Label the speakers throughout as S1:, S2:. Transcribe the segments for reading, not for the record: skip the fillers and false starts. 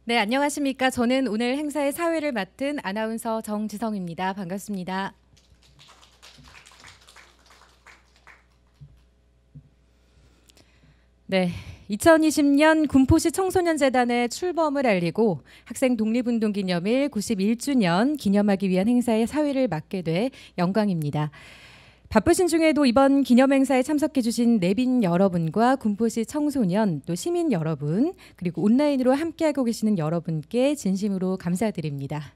S1: 네, 안녕하십니까. 저는 오늘 행사의 사회를 맡은 아나운서 정지성입니다. 반갑습니다. 네, 2020년 군포시 청소년재단의 출범을 알리고 학생 독립운동 기념일 91주년 기념하기 위한 행사의 사회를 맡게 돼 영광입니다. 바쁘신 중에도 이번 기념행사에 참석해 주신 내빈 여러분과 군포시 청소년 또 시민 여러분 그리고 온라인으로 함께하고 계시는 여러분께 진심으로 감사드립니다.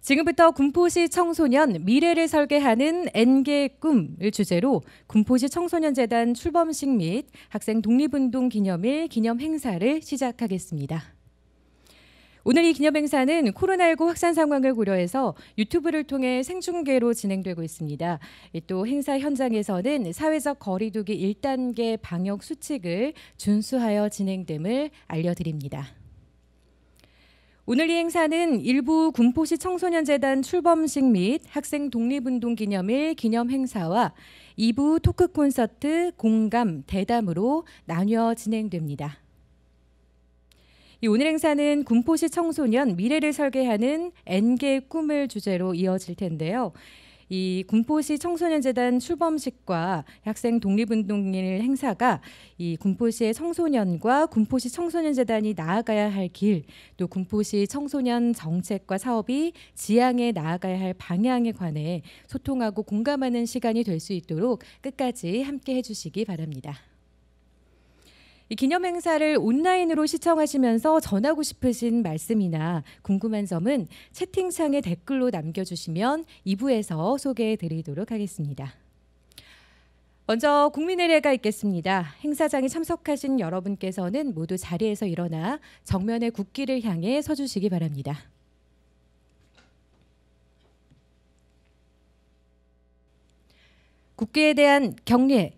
S1: 지금부터 군포시 청소년 미래를 설계하는 N개의 꿈을 주제로 군포시 청소년재단 출범식 및 학생 독립운동 기념일 기념행사를 시작하겠습니다. 오늘 이 기념행사는 코로나19 확산 상황을 고려해서 유튜브를 통해 생중계로 진행되고 있습니다. 또 행사 현장에서는 사회적 거리 두기 1단계 방역 수칙을 준수하여 진행됨을 알려드립니다. 오늘 이 행사는 일부 군포시 청소년재단 출범식 및 학생 독립운동 기념일 기념행사와 2부 토크 콘서트 공감, 대담으로 나뉘어 진행됩니다. 오늘 행사는 군포시 청소년 미래를 설계하는 N개의 꿈을 주제로 이어질 텐데요. 이 군포시 청소년재단 출범식과 학생 독립운동일 행사가 이 군포시의 청소년과 군포시 청소년재단이 나아가야 할 길, 또 군포시 청소년 정책과 사업이 지향해 나아가야 할 방향에 관해 소통하고 공감하는 시간이 될 수 있도록 끝까지 함께 해주시기 바랍니다. 이 기념행사를 온라인으로 시청하시면서 전하고 싶으신 말씀이나 궁금한 점은 채팅창에 댓글로 남겨주시면 2부에서 소개해드리도록 하겠습니다. 먼저 국민의례가 있겠습니다. 행사장에 참석하신 여러분께서는 모두 자리에서 일어나 정면의 국기를 향해 서주시기 바랍니다. 국기에 대한 경례.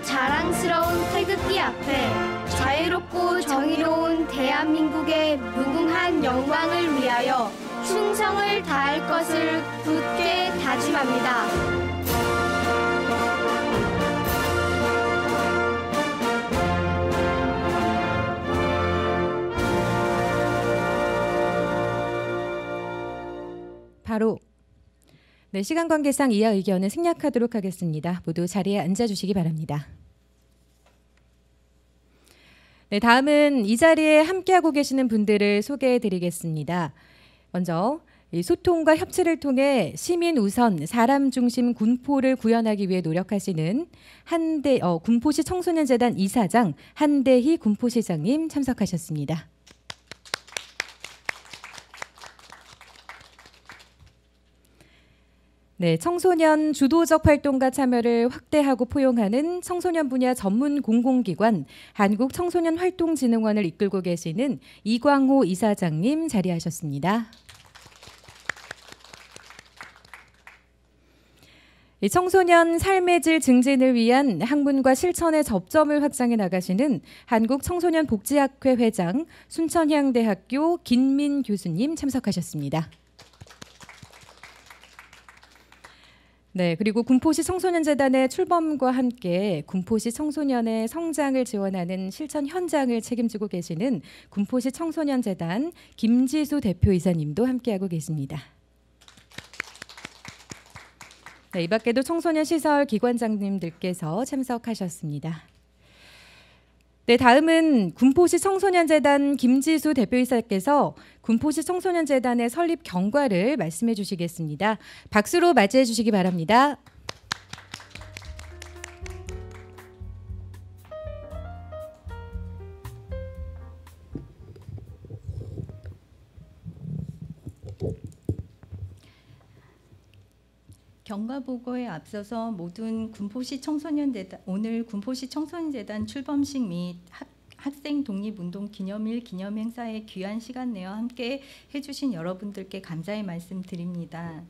S2: 자랑스러운 태극기 앞에 자유롭고 정의로운 대한민국의 무궁한 영광을 위하여 충성을 다할 것을 굳게 다짐합니다.
S1: 바로 네, 시간 관계상 이하 의견은 생략하도록 하겠습니다. 모두 자리에 앉아주시기 바랍니다. 네, 다음은 이 자리에 함께하고 계시는 분들을 소개해드리겠습니다. 먼저 이 소통과 협치를 통해 시민 우선 사람 중심 군포를 구현하기 위해 노력하시는 군포시 청소년재단 이사장 한대희 군포시장님 참석하셨습니다. 네, 청소년 주도적 활동과 참여를 확대하고 포용하는 청소년 분야 전문 공공기관 한국청소년활동진흥원을 이끌고 계시는 이광호 이사장님 자리하셨습니다. 청소년 삶의 질 증진을 위한 학문과 실천의 접점을 확장해 나가시는 한국청소년복지학회 회장 순천향대학교 김민 교수님 참석하셨습니다. 네, 그리고 군포시 청소년재단의 출범과 함께 군포시 청소년의 성장을 지원하는 실천 현장을 책임지고 계시는 군포시 청소년재단 김지수 대표이사님도 함께하고 계십니다. 네, 이 밖에도 청소년 시설 기관장님들께서 참석하셨습니다. 네, 다음은 군포시 청소년재단 김지수 대표이사께서 군포시 청소년재단의 설립 경과를 말씀해 주시겠습니다. 박수로 맞이해 주시기 바랍니다.
S3: 경과 보고에 앞서서 모든 군포시 청소년재단 오늘 군포시 청소년재단 출범식 및 학생 독립운동 기념일 기념행사에 귀한 시간 내어 함께 해주신 여러분들께 감사의 말씀드립니다.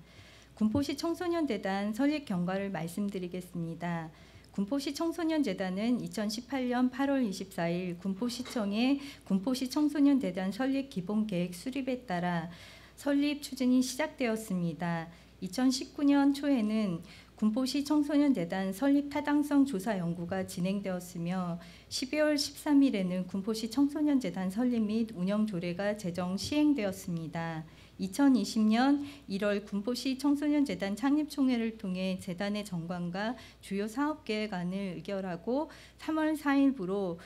S3: 군포시 청소년재단 설립 경과를 말씀드리겠습니다. 군포시 청소년재단은 2018년 8월 24일 군포시청의 군포시 청소년재단 설립 기본계획 수립에 따라 설립 추진이 시작되었습니다. 2019년 초에는 군포시 청소년재단 설립 타당성 조사 연구가 진행되었으며 12월 13일에는 군포시 청소년재단 설립 및 운영 조례가 제정 시행되었습니다. 2020년 1월 군포시 청소년재단 창립총회를 통해 재단의 정관과 주요 사업계획안을 의결하고 3월 4일부로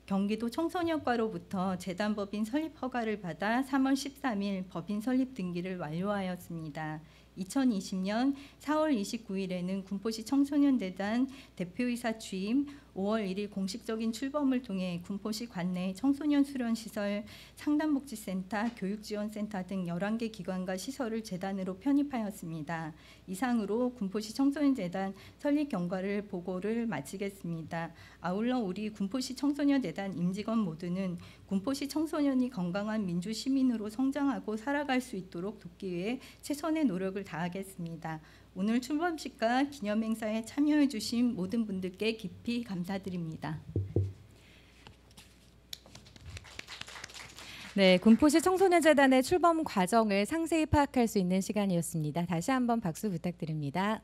S3: 경기도 청소년과로부터 재단 법인 설립 허가를 받아 3월 13일 법인 설립 등기를 완료하였습니다. 2020년 4월 29일에는 군포시 청소년재단 대표이사 취임, 5월 1일 공식적인 출범을 통해 군포시 관내 청소년 수련시설, 상담복지센터, 교육지원센터 등 11개 기관과 시설을 재단으로 편입하였습니다. 이상으로 군포시 청소년재단 설립 경과를 보고를 마치겠습니다. 아울러 우리 군포시 청소년재단 임직원 모두는 군포시 청소년이 건강한 민주시민으로 성장하고 살아갈 수 있도록 돕기 위해 최선의 노력을 다하겠습니다. 오늘 출범식과 기념행사에 참여해 주신 모든 분들께 깊이 감사드립니다.
S1: 네, 군포시 청소년재단의 출범 과정을 상세히 파악할 수 있는 시간이었습니다. 다시 한번 박수 부탁드립니다.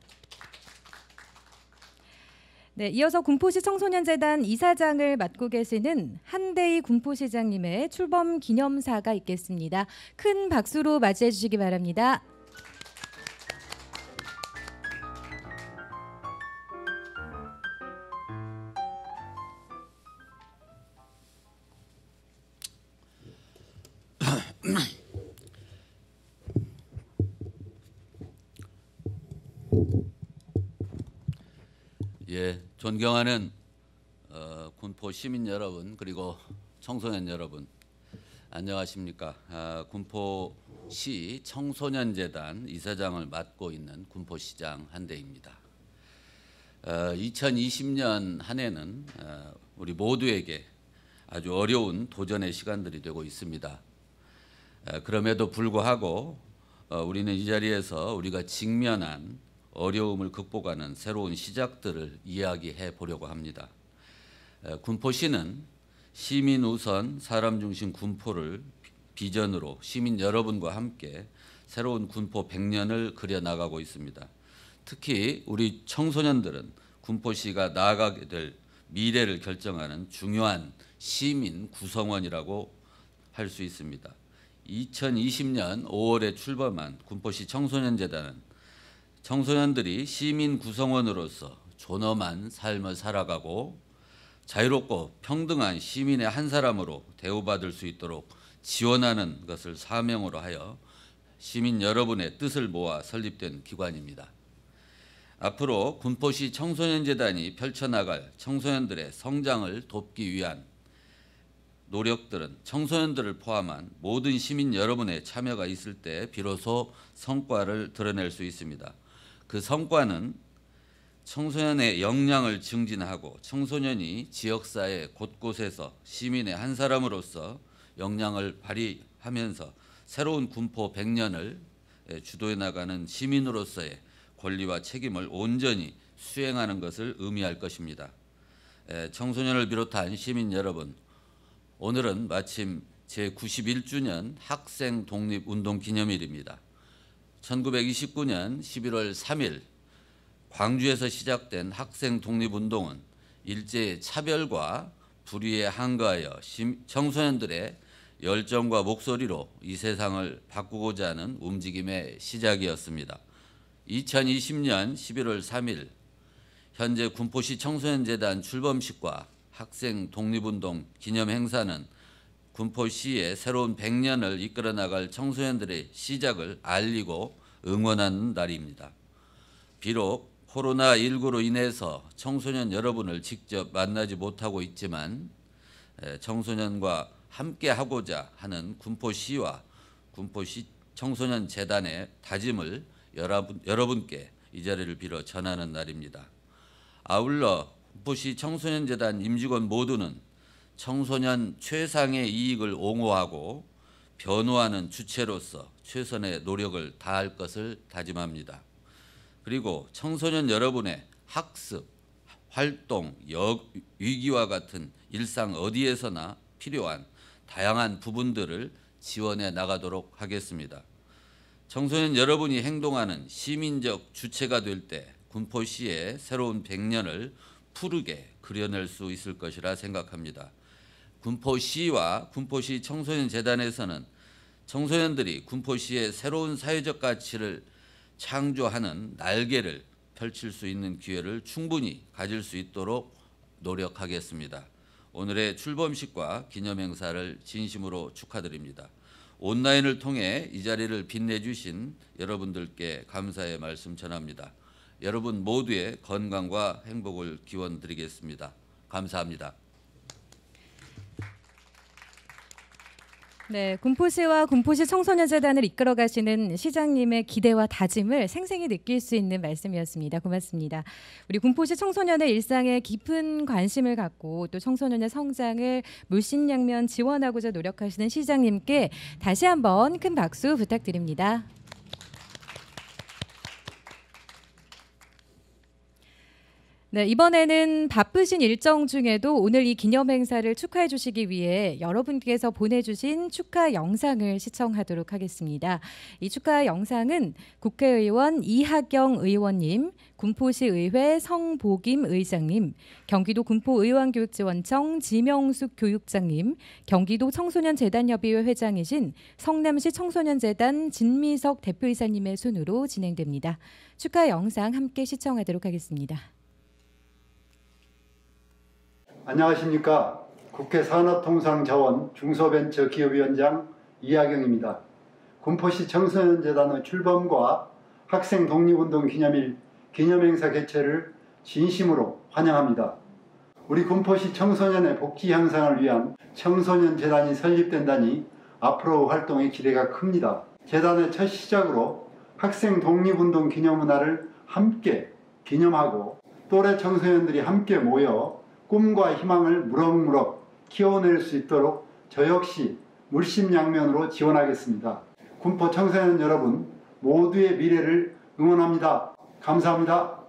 S1: 네, 이어서 군포시 청소년재단 이사장을 맡고 계시는 한대희 군포시장님의 출범 기념사가 있겠습니다. 큰 박수로 맞이해 주시기 바랍니다.
S4: 예, 존경하는 군포 시민 여러분 그리고 청소년 여러분 안녕하십니까? 군포시 청소년재단 이사장을 맡고 있는 군포시장 한대희입니다. 2020년 한 해는 우리 모두에게 아주 어려운 도전의 시간들이 되고 있습니다. 그럼에도 불구하고 우리는 이 자리에서 우리가 직면한 어려움을 극복하는 새로운 시작들을 이야기해 보려고 합니다. 군포시는 시민 우선 사람 중심 군포를 비전으로 시민 여러분과 함께 새로운 군포 100년을 그려나가고 있습니다. 특히 우리 청소년들은 군포시가 나아가게 될 미래를 결정하는 중요한 시민 구성원이라고 할 수 있습니다. 2020년 5월에 출범한 군포시 청소년재단은 청소년들이 시민 구성원으로서 존엄한 삶을 살아가고 자유롭고 평등한 시민의 한 사람으로 대우받을 수 있도록 지원하는 것을 사명으로 하여 시민 여러분의 뜻을 모아 설립된 기관입니다. 앞으로 군포시 청소년재단이 펼쳐나갈 청소년들의 성장을 돕기 위한 노력들은 청소년들을 포함한 모든 시민 여러분의 참여가 있을 때 비로소 성과를 드러낼 수 있습니다. 그 성과는 청소년의 역량을 증진하고 청소년이 지역사회 곳곳에서 시민의 한 사람으로서 역량을 발휘하면서 새로운 군포 100년을 주도해 나가는 시민으로서의 권리와 책임을 온전히 수행하는 것을 의미할 것입니다. 청소년을 비롯한 시민 여러분, 오늘은 마침 제91주년 학생 독립운동 기념일입니다. 1929년 11월 3일 광주에서 시작된 학생 독립운동은 일제의 차별과 불의에 항거하여 청소년들의 열정과 목소리로 이 세상을 바꾸고자 하는 움직임의 시작이었습니다. 2020년 11월 3일 현재 군포시 청소년재단 출범식과 학생 독립운동 기념행사는 군포시의 새로운 100년을 이끌어 나갈 청소년들의 시작을 알리고 응원하는 날입니다. 비록 코로나19로 인해서 청소년 여러분을 직접 만나지 못하고 있지만 청소년과 함께 하고자 하는 군포시와 군포시 청소년재단의 다짐을 여러분께 이 자리를 빌어 전하는 날입니다. 아울러 군포시 청소년재단 임직원 모두는 청소년 최상의 이익을 옹호하고 변호하는 주체로서 최선의 노력을 다할 것을 다짐합니다. 그리고 청소년 여러분의 학습, 활동, 위기와 같은 일상 어디에서나 필요한 다양한 부분들을 지원해 나가도록 하겠습니다. 청소년 여러분이 행동하는 시민적 주체가 될 때 군포시의 새로운 100년을 푸르게 그려낼 수 있을 것이라 생각합니다. 군포시와 군포시 청소년재단에서는 청소년들이 군포시의 새로운 사회적 가치를 창조하는 날개를 펼칠 수 있는 기회를 충분히 가질 수 있도록 노력하겠습니다. 오늘의 출범식과 기념행사를 진심으로 축하드립니다. 온라인을 통해 이 자리를 빛내주신 여러분들께 감사의 말씀 전합니다. 여러분 모두의 건강과 행복을 기원드리겠습니다. 감사합니다.
S1: 네, 군포시와 군포시 청소년재단을 이끌어 가시는 시장님의 기대와 다짐을 생생히 느낄 수 있는 말씀이었습니다. 고맙습니다. 우리 군포시 청소년의 일상에 깊은 관심을 갖고 또 청소년의 성장을 물심양면 지원하고자 노력하시는 시장님께 다시 한번 큰 박수 부탁드립니다. 네, 이번에는 바쁘신 일정 중에도 오늘 이 기념행사를 축하해 주시기 위해 여러분께서 보내주신 축하 영상을 시청하도록 하겠습니다. 이 축하 영상은 국회의원 이하경 의원님, 군포시의회 성보김 의장님, 경기도 군포의왕교육지원청 지명숙 교육장님, 경기도 청소년재단협의회 회장이신 성남시 청소년재단 진미석 대표이사님의 손으로 진행됩니다. 축하 영상 함께 시청하도록 하겠습니다.
S5: 안녕하십니까. 국회 산업통상자원 중소벤처기업위원장 이하경입니다. 군포시 청소년재단의 출범과 학생 독립운동 기념일 기념행사 개최를 진심으로 환영합니다. 우리 군포시 청소년의 복지 향상을 위한 청소년재단이 설립된다니 앞으로 활동의 기대가 큽니다. 재단의 첫 시작으로 학생 독립운동 기념문화를 함께 기념하고 또래 청소년들이 함께 모여 꿈과 희망을 무럭무럭 키워낼 수 있도록 저 역시 물심양면으로 지원하겠습니다. 군포 청소년 여러분 모두의 미래를 응원합니다. 감사합니다.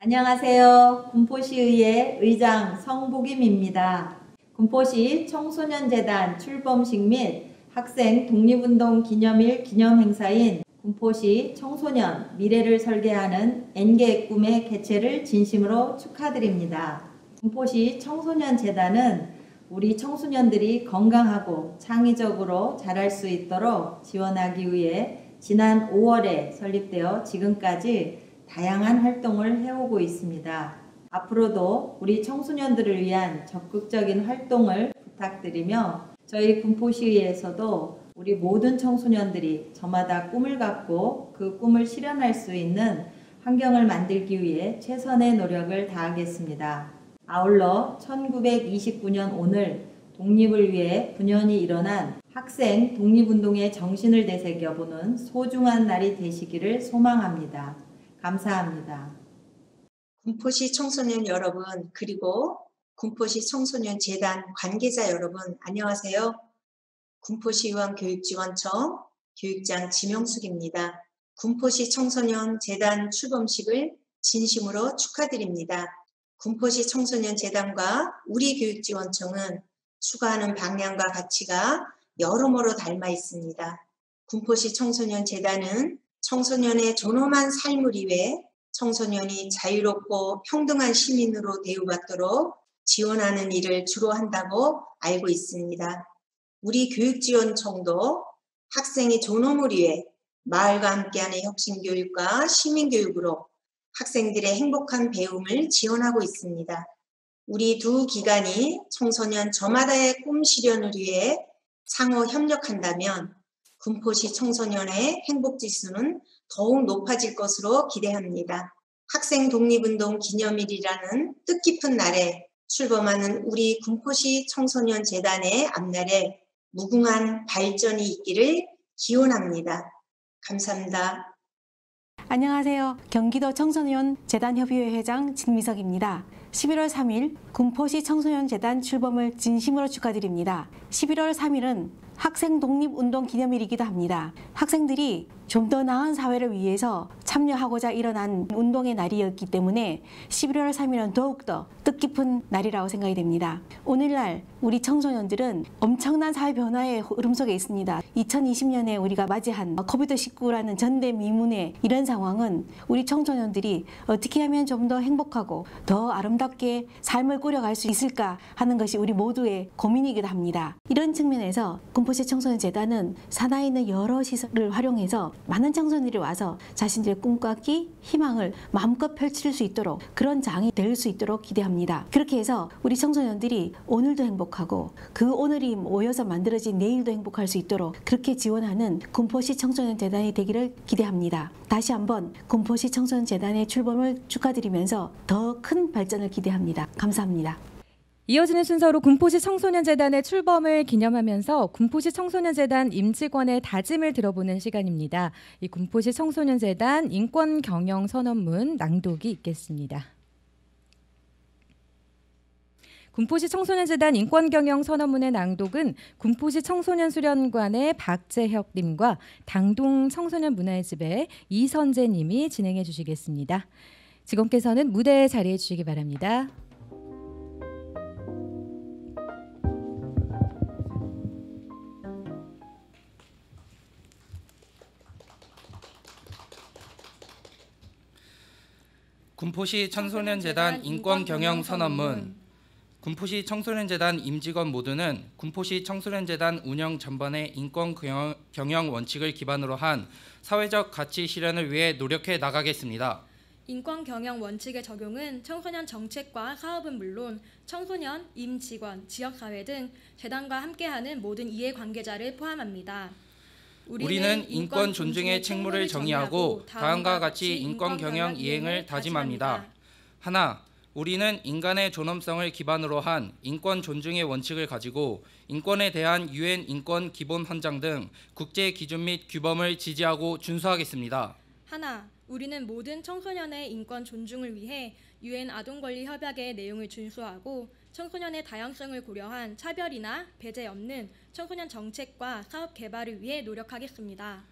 S6: 안녕하세요. 군포시의회 의장 성보김입니다. 군포시 청소년재단 출범식 및 학생 독립운동 기념일 기념행사인 군포시 청소년 미래를 설계하는 N개의 꿈의 개최를 진심으로 축하드립니다. 군포시 청소년재단은 우리 청소년들이 건강하고 창의적으로 자랄 수 있도록 지원하기 위해 지난 5월에 설립되어 지금까지 다양한 활동을 해오고 있습니다. 앞으로도 우리 청소년들을 위한 적극적인 활동을 부탁드리며 저희 군포시의회에서도 우리 모든 청소년들이 저마다 꿈을 갖고 그 꿈을 실현할 수 있는 환경을 만들기 위해 최선의 노력을 다하겠습니다. 아울러 1929년 오늘 독립을 위해 분연히 일어난 학생 독립운동의 정신을 되새겨보는 소중한 날이 되시기를 소망합니다. 감사합니다.
S7: 군포시 청소년 여러분, 그리고 군포시 청소년 재단 관계자 여러분, 안녕하세요. 군포시의원 교육지원청 교육장 지명숙입니다. 군포시 청소년 재단 출범식을 진심으로 축하드립니다. 군포시 청소년 재단과 우리 교육지원청은 추구하는 방향과 가치가 여러모로 닮아 있습니다. 군포시 청소년 재단은 청소년의 존엄한 삶을 위해 청소년이 자유롭고 평등한 시민으로 대우받도록 지원하는 일을 주로 한다고 알고 있습니다. 우리 교육지원청도 학생의 존엄을 위해 마을과 함께하는 혁신교육과 시민교육으로 학생들의 행복한 배움을 지원하고 있습니다. 우리 두 기관이 청소년 저마다의 꿈 실현을 위해 상호 협력한다면 군포시 청소년의 행복지수는 더욱 높아질 것으로 기대합니다. 학생 독립운동 기념일이라는 뜻깊은 날에 출범하는 우리 군포시 청소년 재단의 앞날에 무궁한 발전이 있기를 기원합니다. 감사합니다.
S8: 안녕하세요. 경기도 청소년 재단협의회 회장 진미석입니다. 11월 3일 군포시 청소년재단 출범을 진심으로 축하드립니다. 11월 3일은 학생 독립운동 기념일이기도 합니다. 학생들이 좀 더 나은 사회를 위해서 참여하고자 일어난 운동의 날이었기 때문에 11월 3일은 더욱더 뜻깊은 날이라고 생각이 됩니다. 오늘날 우리 청소년들은 엄청난 사회 변화의 흐름 속에 있습니다. 2020년에 우리가 맞이한 코비드19라는 전대미문의 이런 상황은 우리 청소년들이 어떻게 하면 좀 더 행복하고 더 아름답게 삶을 꾸려갈 수 있을까 하는 것이 우리 모두의 고민이기도 합니다. 이런 측면에서 군포시 청소년재단은 산하에 있는 여러 시설을 활용해서 많은 청소년들이 와서 자신들의 꿈과 기, 희망을 마음껏 펼칠 수 있도록 그런 장이 될 수 있도록 기대합니다. 그렇게 해서 우리 청소년들이 오늘도 행복하고 그 오늘이 모여서 만들어진 내일도 행복할 수 있도록 그렇게 지원하는 군포시 청소년재단이 되기를 기대합니다. 다시 한번 군포시 청소년재단의 출범을 축하드리면서 더 큰 발전을 기대합니다. 감사합니다.
S1: 이어지는 순서로 군포시 청소년재단의 출범을 기념하면서 군포시 청소년재단 임직원의 다짐을 들어보는 시간입니다. 이 군포시 청소년재단 인권경영선언문 낭독이 있겠습니다. 군포시 청소년재단 인권경영선언문의 낭독은 군포시 청소년수련관의 박재혁님과 당동 청소년문화의 집의 이선재님이 진행해 주시겠습니다. 직원께서는 무대에 자리해 주시기 바랍니다.
S9: 군포시 청소년재단 인권경영선언문. 군포시 청소년재단 임직원 모두는 군포시 청소년재단 운영 전반의 인권경영 원칙을 기반으로 한 사회적 가치 실현을 위해 노력해 나가겠습니다.
S10: 인권경영 원칙의 적용은 청소년 정책과 사업은 물론 청소년, 임직원, 지역사회 등 재단과 함께하는 모든 이해관계자를 포함합니다.
S9: 우리는 인권 존중의 책무를 정의하고 다음과 같이 인권경영 이행을 다짐합니다. 하나, 우리는 인간의 존엄성을 기반으로 한 인권 존중의 원칙을 가지고 인권에 대한 유엔 인권 기본 헌장 등 국제 기준 및 규범을 지지하고 준수하겠습니다.
S10: 하나, 우리는 모든 청소년의 인권 존중을 위해 유엔 아동권리 협약의 내용을 준수하고 청소년의 다양성을 고려한 차별이나 배제 없는 청소년 정책과 사업 개발을 위해 노력하겠습니다.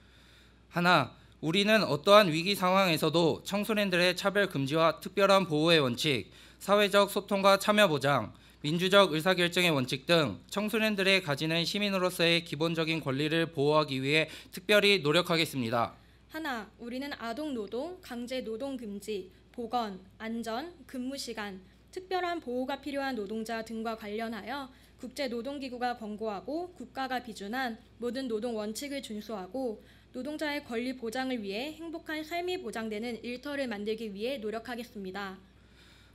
S9: 하나, 우리는 어떠한 위기 상황에서도 청소년들의 차별 금지와 특별한 보호의 원칙, 사회적 소통과 참여 보장, 민주적 의사결정의 원칙 등 청소년들의 가지는 시민으로서의 기본적인 권리를 보호하기 위해 특별히 노력하겠습니다.
S10: 하나, 우리는 아동노동, 강제노동 금지, 보건, 안전, 근무시간, 특별한 보호가 필요한 노동자 등과 관련하여 국제노동기구가 권고하고 국가가 비준한 모든 노동 원칙을 준수하고 노동자의 권리 보장을 위해 행복한 삶이 보장되는 일터를 만들기 위해 노력하겠습니다.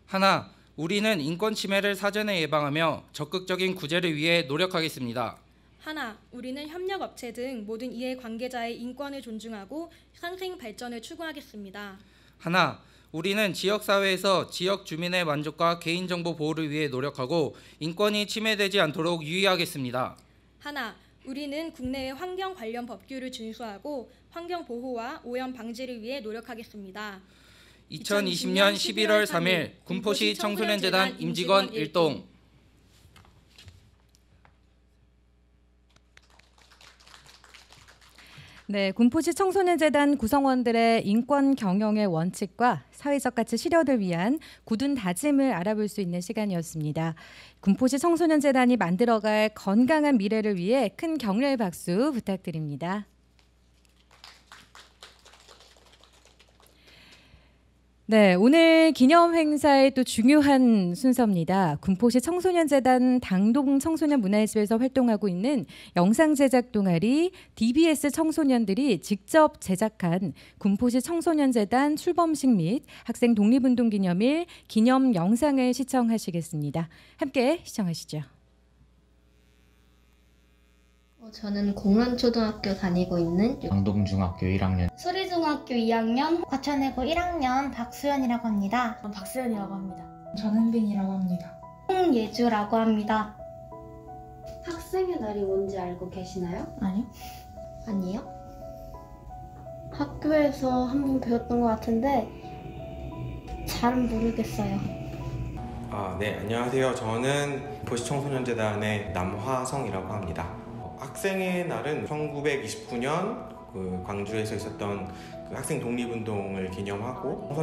S9: 하나, 우리는 인권 침해를 사전에 예방하며 적극적인 구제를 위해 노력하겠습니다.
S10: 하나, 우리는 협력업체 등 모든 이해관계자의 인권을 존중하고 상생 발전을 추구하겠습니다.
S9: 하나, 우리는 지역사회에서 지역 주민의 만족과 개인정보 보호를 위해 노력하고 인권이 침해되지 않도록 유의하겠습니다.
S10: 하나, 우리는 국내의 환경 관련 법규를 준수하고 환경 보호와 오염 방지를 위해 노력하겠습니다.
S9: 2020년 11월 3일 군포시 청소년재단 임직원 일동.
S1: 네, 군포시 청소년재단 구성원들의 인권 경영의 원칙과 사회적 가치 실현을 위한 굳은 다짐을 알아볼 수 있는 시간이었습니다. 군포시 청소년재단이 만들어갈 건강한 미래를 위해 큰 격려의 박수 부탁드립니다. 네, 오늘 기념행사의 또 중요한 순서입니다. 군포시 청소년재단 당동 청소년 문화예술에서 활동하고 있는 영상 제작 동아리 DBS 청소년들이 직접 제작한 군포시 청소년재단 출범식 및 학생 독립운동기념일 기념 영상을 시청하시겠습니다. 함께 시청하시죠.
S11: 저는 공란초등학교 다니고 있는
S12: 당동중학교 1학년
S2: 소리중학교 2학년
S13: 과천외고 1학년 박수연이라고 합니다.
S14: 박수연이라고 합니다.
S15: 전은빈이라고 합니다.
S2: 홍예주라고 합니다.
S11: 학생의 날이 뭔지 알고 계시나요?
S14: 아니요.
S11: 아니요? 학교에서 한번 배웠던 것 같은데 잘은 모르겠어요.
S16: 네, 안녕하세요. 저는 군포시 청소년재단의 남화성이라고 합니다. 학생의 날은 1929년 광주에서 있었던 학생 독립운동을 기념하고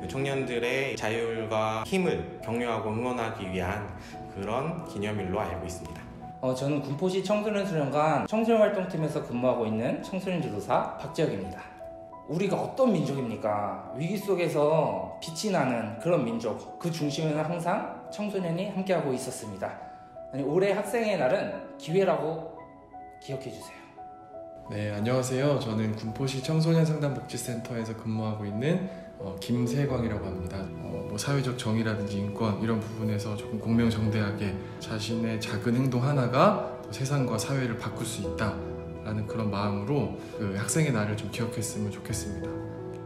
S16: 청년들의 자율과 힘을 격려하고 응원하기 위한 그런 기념일로 알고 있습니다.
S9: 저는 군포시 청소년수련관 청소년활동팀에서 근무하고 있는 청소년 지도사 박지혁입니다. 우리가 어떤 민족입니까? 위기 속에서 빛이 나는 그런 민족, 그 중심에는 항상 청소년이 함께하고 있었습니다. 올해 학생의 날은 기회라고 기억해주세요.
S17: 네, 안녕하세요. 저는 군포시 청소년상담복지센터에서 근무하고 있는 김세광이라고 합니다. 사회적 정의라든지 인권 이런 부분에서 조금 공명정대하게 자신의 작은 행동 하나가 세상과 사회를 바꿀 수 있다라는 그런 마음으로 그 학생의 날을 좀 기억했으면 좋겠습니다.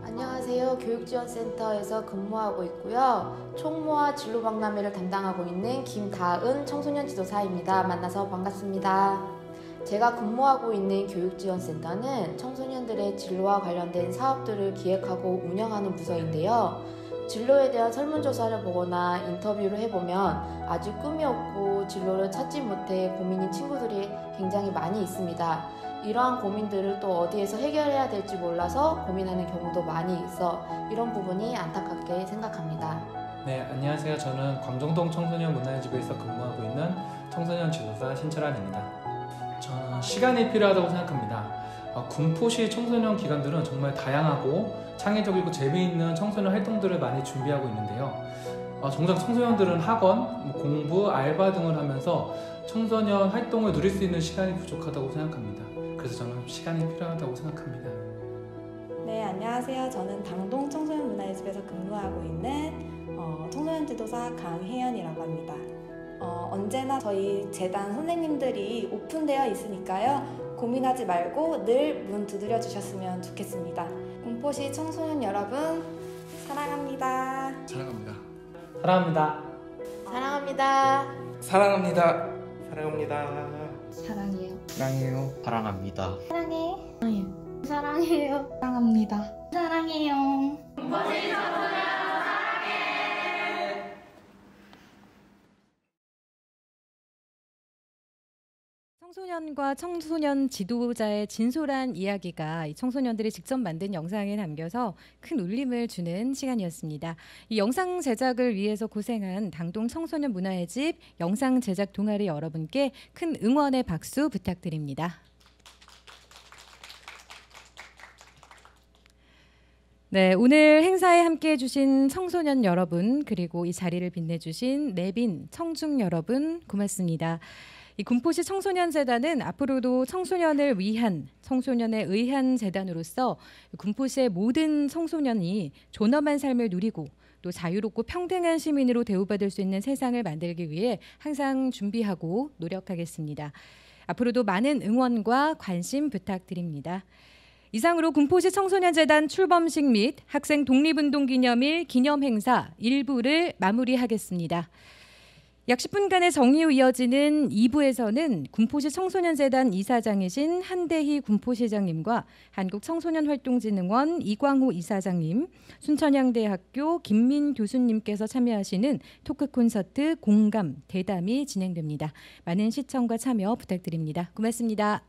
S18: 안녕하세요. 교육지원센터에서 근무하고 있고요. 총무와 진로박람회를 담당하고 있는 김다은 청소년 지도사입니다. 만나서 반갑습니다. 제가 근무하고 있는 교육지원센터는 청소년들의 진로와 관련된 사업들을 기획하고 운영하는 부서인데요. 진로에 대한 설문조사를 보거나 인터뷰를 해보면 아주 꿈이 없고 진로를 찾지 못해 고민인 친구들이 굉장히 많이 있습니다. 이러한 고민들을 또 어디에서 해결해야 될지 몰라서 고민하는 경우도 많이 있어 이런 부분이 안타깝게 생각합니다.
S19: 네, 안녕하세요. 저는 광정동 청소년 문화예술부에서 근무하고 있는 청소년 지도사 신철환입니다. 저는 시간이 필요하다고 생각합니다. 군포시 청소년 기관들은 정말 다양하고 창의적이고 재미있는 청소년 활동들을 많이 준비하고 있는데요. 정작 청소년들은 학원, 공부, 알바 등을 하면서 청소년 활동을 누릴 수 있는 시간이 부족하다고 생각합니다. 그래서 저는 시간이 필요하다고 생각합니다.
S20: 네, 안녕하세요. 저는 당동 청소년 문화예술에서 근무하고 있는 청소년 지도사 강혜연이라고 합니다. 언제나 저희 재단 선생님들이 오픈되어 있으니까요. 고민하지 말고 늘 문 두드려 주셨으면 좋겠습니다. 군포시 청소년 여러분 사랑합니다.
S17: 사랑합니다.
S19: 사랑합니다.
S18: 사랑합니다.
S9: 사랑합니다.
S16: 사랑합니다.
S11: 사랑해요.
S12: 사랑해요. 사랑합니다.
S11: 사랑해. 사랑해요. 사랑합니다. 사랑해요.
S1: 청소년과 청소년 지도자의 진솔한 이야기가 이 청소년들이 직접 만든 영상에 담겨서 큰 울림을 주는 시간이었습니다. 이 영상 제작을 위해서 고생한 당동 청소년 문화의 집 영상 제작 동아리 여러분께 큰 응원의 박수 부탁드립니다. 네, 오늘 행사에 함께해 주신 청소년 여러분 그리고 이 자리를 빛내주신 내빈, 청중 여러분 고맙습니다. 이 군포시 청소년재단은 앞으로도 청소년을 위한, 청소년에 의한 재단으로서 군포시의 모든 청소년이 존엄한 삶을 누리고 또 자유롭고 평등한 시민으로 대우받을 수 있는 세상을 만들기 위해 항상 준비하고 노력하겠습니다. 앞으로도 많은 응원과 관심 부탁드립니다. 이상으로 군포시 청소년재단 출범식 및 학생 독립운동기념일 기념행사 1부를 마무리하겠습니다. 약 10분간의 정의 후 이어지는 2부에서는 군포시 청소년재단 이사장이신 한대희 군포시장님과 한국청소년활동진흥원 이광호 이사장님, 순천향대학교 김민 교수님께서 참여하시는 토크 콘서트 공감, 대담이 진행됩니다. 많은 시청과 참여 부탁드립니다. 고맙습니다.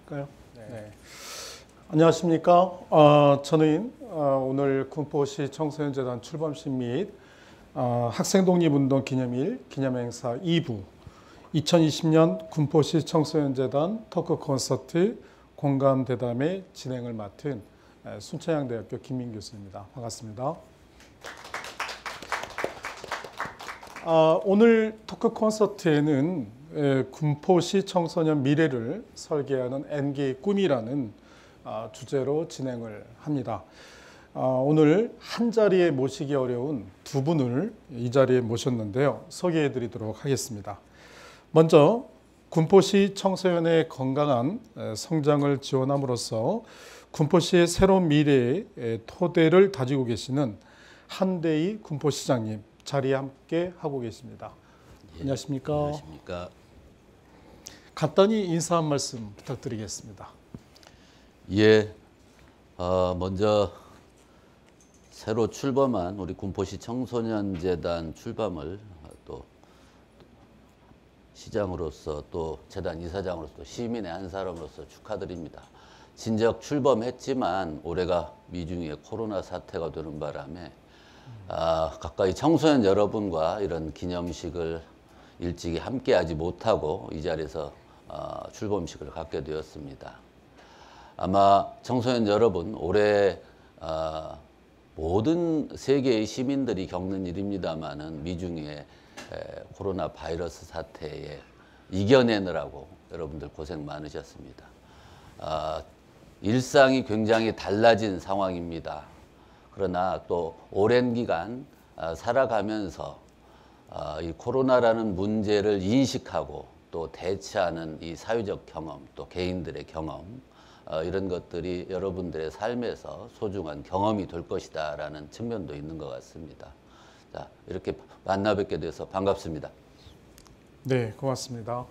S14: 할까요? 네. 안녕하십니까? 저는 오늘 군포시 청소년재단 출범식 및 학생독립운동 기념일 기념행사 2부 2020년 군포시 청소년재단 토크 콘서트 공감대담의 진행을 맡은 순천향대학교 김민 교수입니다. 반갑습니다. 오늘 토크 콘서트에는 군포시 청소년 미래를 설계하는 N개의 꿈이라는 주제로 진행을 합니다. 오늘 한 자리에 모시기 어려운 두 분을 이 자리에 모셨는데요. 소개해 드리도록 하겠습니다. 먼저 군포시 청소년의 건강한 성장을 지원함으로써 군포시의 새로운 미래의 토대를 다지고 계시는 한대희 군포시장님 자리에 함께 하고 계십니다.
S4: 예,
S14: 안녕하십니까?
S4: 안녕하십니까?
S14: 간단히 인사 한 말씀 부탁드리겠습니다.
S4: 예, 먼저 새로 출범한 우리 군포시 청소년재단 출범을 또 시장으로서 또 재단 이사장으로서 또 시민의 한 사람으로서 축하드립니다. 진작 출범했지만 올해가 미중의 코로나 사태가 되는 바람에 가까이 청소년 여러분과 이런 기념식을 일찍이 함께하지 못하고 이 자리에서 출범식을 갖게 되었습니다. 아마 청소년 여러분 올해 모든 세계의 시민들이 겪는 일입니다마는 미중의 코로나 바이러스 사태에 이겨내느라고 여러분들 고생 많으셨습니다. 일상이 굉장히 달라진 상황입니다. 그러나 또 오랜 기간 살아가면서 이 코로나라는 문제를 인식하고 또 대처하는 이 사회적 경험, 또 개인들의 경험, 이런 것들이 여러분들의 삶에서 소중한 경험이 될 것이다 라는 측면도 있는 것 같습니다. 자, 이렇게 만나 뵙게 돼서 반갑습니다.
S14: 네, 고맙습니다.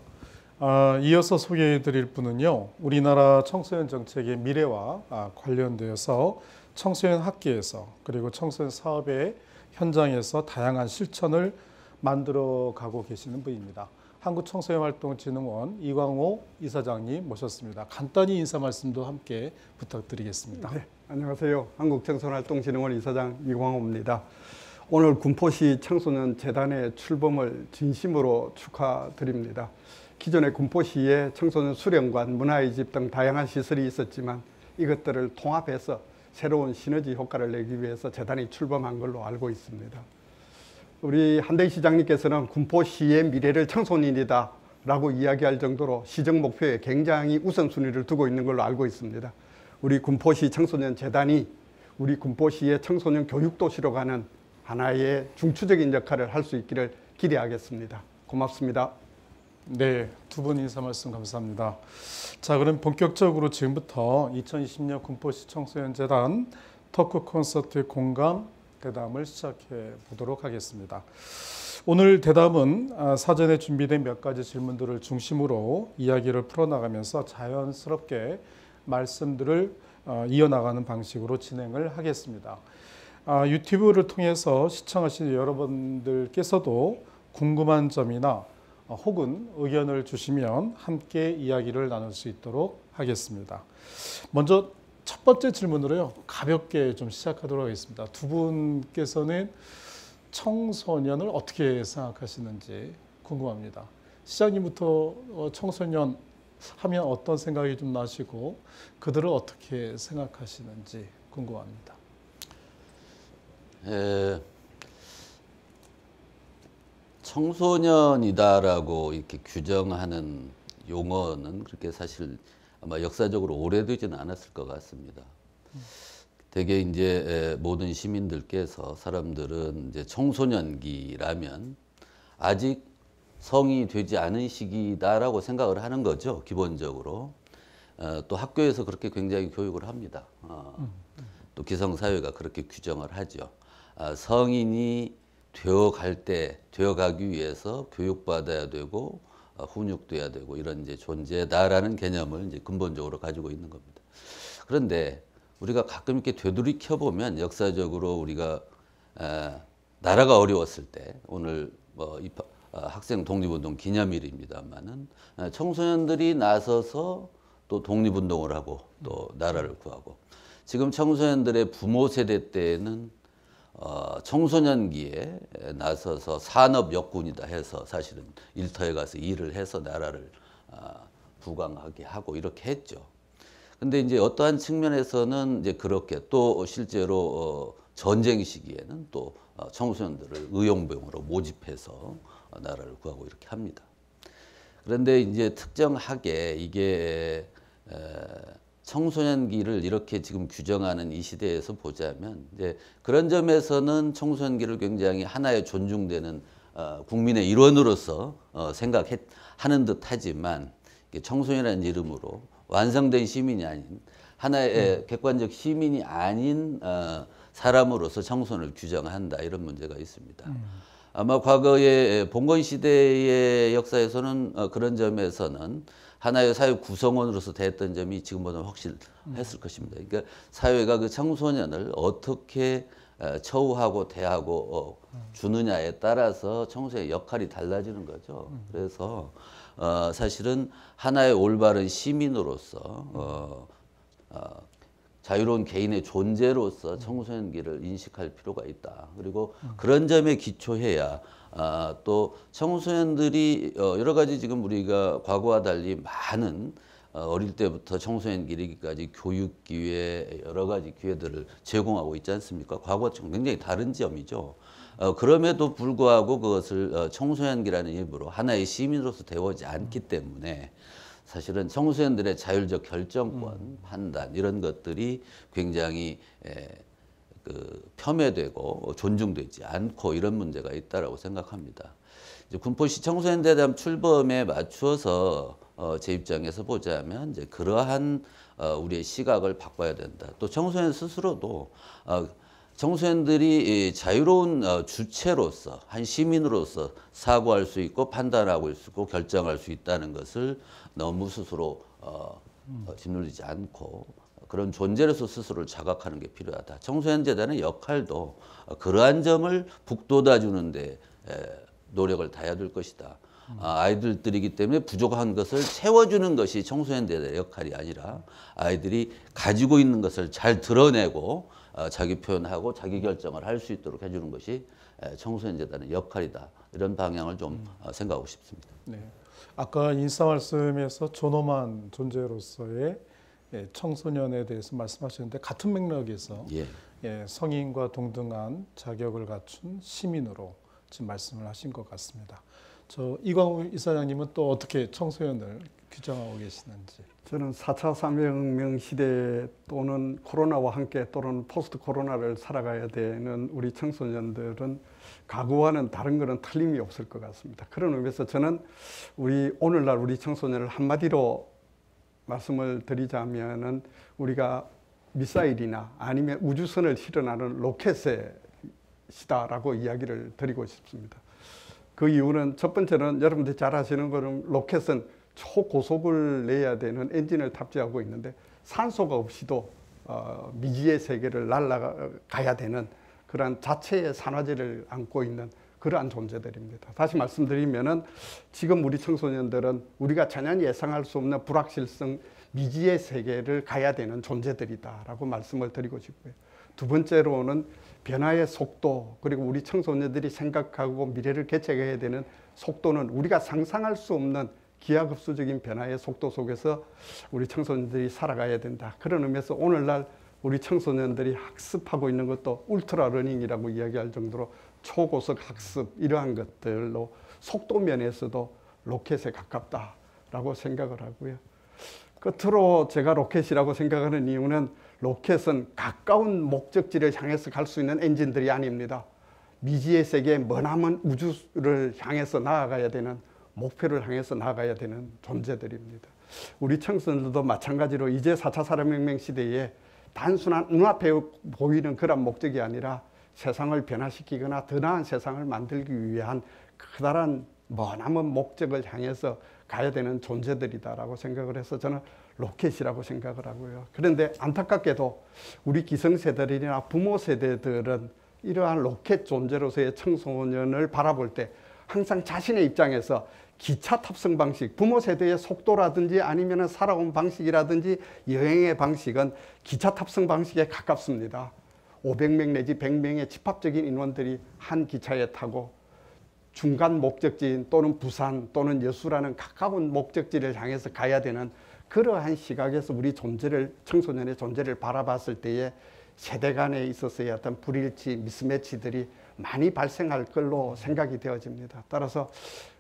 S14: 이어서 소개해 드릴 분은요, 우리나라 청소년 정책의 미래와 관련되어서 청소년 학계에서 그리고 청소년 사업의 현장에서 다양한 실천을 만들어 가고 계시는 분입니다. 한국청소년활동진흥원 이광호 이사장님 모셨습니다. 간단히 인사 말씀도 함께 부탁드리겠습니다.
S21: 네, 안녕하세요. 한국청소년활동진흥원 이사장 이광호입니다. 오늘 군포시 청소년재단의 출범을 진심으로 축하드립니다. 기존의 군포시에 청소년 수련관, 문화의 집 등 다양한 시설이 있었지만 이것들을 통합해서 새로운 시너지 효과를 내기 위해서 재단이 출범한 걸로 알고 있습니다. 우리 한대희 시장님께서는 군포시의 미래를 청소년이다 라고 이야기할 정도로 시정 목표에 굉장히 우선순위를 두고 있는 걸로 알고 있습니다. 우리 군포시 청소년재단이 우리 군포시의 청소년 교육도시로 가는 하나의 중추적인 역할을 할 수 있기를 기대하겠습니다. 고맙습니다.
S14: 네, 두 분 인사 말씀 감사합니다. 자, 그럼 본격적으로 지금부터 2020년 군포시 청소년재단 토크 콘서트 공감 대담을 시작해 보도록 하겠습니다. 오늘 대담은 사전에 준비된 몇 가지 질문들을 중심으로 이야기를 풀어나가면서 자연스럽게 말씀들을 이어나가는 방식으로 진행을 하겠습니다. 유튜브를 통해서 시청하시는 여러분들께서도 궁금한 점이나 혹은 의견을 주시면 함께 이야기를 나눌 수 있도록 하겠습니다. 먼저 첫 번째 질문으로요, 가볍게 좀 시작하도록 하겠습니다. 두 분께서는 청소년을 어떻게 생각하시는지 궁금합니다. 시장님부터 청소년 하면 어떤 생각이 좀 나시고 그들을 어떻게 생각하시는지 궁금합니다.
S4: 청소년이다라고 이렇게 규정하는 용어는 그렇게 사실 아마 역사적으로 오래되지는 않았을 것 같습니다. 대개 이제 모든 시민들께서 사람들은 이제 청소년기라면 아직 성이 되지 않은 시기다라고 생각을 하는 거죠, 기본적으로. 또 학교에서 그렇게 굉장히 교육을 합니다. 또 기성사회가 그렇게 규정을 하죠. 성인이 되어가기 위해서 교육받아야 되고 훈육돼야 되고 이런 이제 존재다라는 개념을 이제 근본적으로 가지고 있는 겁니다. 그런데 우리가 가끔 이렇게 되돌이켜 보면 역사적으로 우리가 나라가 어려웠을 때, 오늘 뭐 학생 독립운동 기념일입니다만은 청소년들이 나서서 또 독립운동을 하고 또 나라를 구하고 지금 청소년들의 부모 세대 때에는 청소년기에 나서서 산업 역군이다 해서 사실은 일터에 가서 일을 해서 나라를 부강하게 하고 이렇게 했죠. 근데 이제 어떠한 측면에서는 이제 그렇게 또 실제로 전쟁 시기에는 또 청소년들을 의용병으로 모집해서 나라를 구하고 이렇게 합니다. 그런데 이제 특정하게 이게 청소년기를 이렇게 지금 규정하는 이 시대에서 보자면 이제 그런 점에서는 청소년기를 굉장히 하나의 존중되는 국민의 일원으로서 생각하는 듯하지만 청소년이라는 이름으로 완성된 시민이 아닌 하나의 객관적 시민이 아닌 사람으로서 청소년을 규정한다 이런 문제가 있습니다. 아마 과거의 봉건 시대의 역사에서는 그런 점에서는 하나의 사회 구성원으로서 대했던 점이 지금보다는 확실했을 것입니다. 그러니까 사회가 그 청소년을 어떻게 처우하고 대하고 주느냐에 따라서 청소년의 역할이 달라지는 거죠. 그래서 사실은 하나의 올바른 시민으로서 자유로운 개인의 존재로서 청소년기를 인식할 필요가 있다. 그리고 그런 점에 기초해야 또 청소년들이 여러 가지 지금 우리가 과거와 달리 많은 어릴 때부터 청소년기 이르기까지 교육 기회, 여러 가지 기회들을 제공하고 있지 않습니까? 과거와 굉장히 다른 점이죠. 그럼에도 불구하고 그것을 청소년기라는 이름으로 하나의 시민으로서 대우하지 않기 때문에 사실은 청소년들의 자율적 결정권, 판단 이런 것들이 굉장히 폄훼되고 존중되지 않고 이런 문제가 있다라고 생각합니다. 이제 군포시 청소년재단 출범에 맞추어서 제 입장에서 보자면 이제 그러한 우리의 시각을 바꿔야 된다. 또 청소년 스스로도 청소년들이 자유로운 주체로서 한 시민으로서 사고할 수 있고 판단하고 있고 결정할 수 있다는 것을 너무 스스로 짓눌리지 않고 그런 존재로서 스스로를 자각하는 게 필요하다. 청소년재단의 역할도 그러한 점을 북돋아주는 데 노력을 다해야 될 것이다. 아이들이기 때문에 부족한 것을 채워주는 것이 청소년재단의 역할이 아니라 아이들이 가지고 있는 것을 잘 드러내고 자기 표현하고 자기 결정을 할 수 있도록 해주는 것이 청소년재단의 역할이다. 이런 방향을 좀 생각하고 싶습니다.
S14: 네. 아까 인사 말씀에서 존엄한 존재로서의 청소년에 대해서 말씀하셨는데 같은 맥락에서 성인과 동등한 자격을 갖춘 시민으로 지금 말씀을 하신 것 같습니다. 이광우 이사장님은 또 어떻게 청소년을 규정하고 계시는지?
S21: 저는 4차 산업혁명 시대 또는 코로나와 함께 또는 포스트 코로나를 살아가야 되는 우리 청소년들은 과거와는 다른 것은 틀림이 없을 것 같습니다. 그런 의미에서 저는 오늘날 우리 청소년을 한마디로 말씀을 드리자면은 우리가 미사일이나 아니면 우주선을 실어나는 로켓의 시다라고 이야기를 드리고 싶습니다. 그 이유는 첫 번째는 여러분들이 잘 아시는 것은 로켓은 초고속을 내야 되는 엔진을 탑재하고 있는데 산소가 없이도 미지의 세계를 날아가야 되는 그러한 자체의 산화제를 안고 있는 그러한 존재들입니다. 다시 말씀드리면은 지금 우리 청소년들은 우리가 전혀 예상할 수 없는 불확실성 미지의 세계를 가야 되는 존재들이다라고 말씀을 드리고 싶고요. 두 번째로는 변화의 속도, 그리고 우리 청소년들이 생각하고 미래를 개척해야 되는 속도는 우리가 상상할 수 없는 기하급수적인 변화의 속도 속에서 우리 청소년들이 살아가야 된다. 그런 의미에서 오늘날 우리 청소년들이 학습하고 있는 것도 울트라 러닝이라고 이야기할 정도로 초고속 학습 이러한 것들로 속도 면에서도 로켓에 가깝다라고 생각을 하고요. 끝으로 제가 로켓이라고 생각하는 이유는 로켓은 가까운 목적지를 향해서 갈 수 있는 엔진들이 아닙니다. 미지의 세계 머나먼 우주를 향해서 나아가야 되는 목표를 향해서 나아가야 되는 존재들입니다. 우리 청소년들도 마찬가지로 이제 4차 산업혁명 시대에 단순한 눈앞에 보이는 그런 목적이 아니라 세상을 변화시키거나 더 나은 세상을 만들기 위한 커다란 머나먼 목적을 향해서 가야 되는 존재들이다라고 생각을 해서 저는 로켓이라고 생각을 하고요. 그런데 안타깝게도 우리 기성세대들이나 부모 세대들은 이러한 로켓 존재로서의 청소년을 바라볼 때 항상 자신의 입장에서 기차 탑승 방식, 부모 세대의 속도라든지 아니면 살아온 방식이라든지 여행의 방식은 기차 탑승 방식에 가깝습니다. 500명 내지 100명의 집합적인 인원들이 한 기차에 타고 중간 목적지인 또는 부산 또는 여수라는 가까운 목적지를 향해서 가야 되는 그러한 시각에서 우리 존재를, 청소년의 존재를 바라봤을 때에 세대 간에 있어서의 어떤 불일치, 미스매치들이 많이 발생할 걸로 생각이 되어집니다. 따라서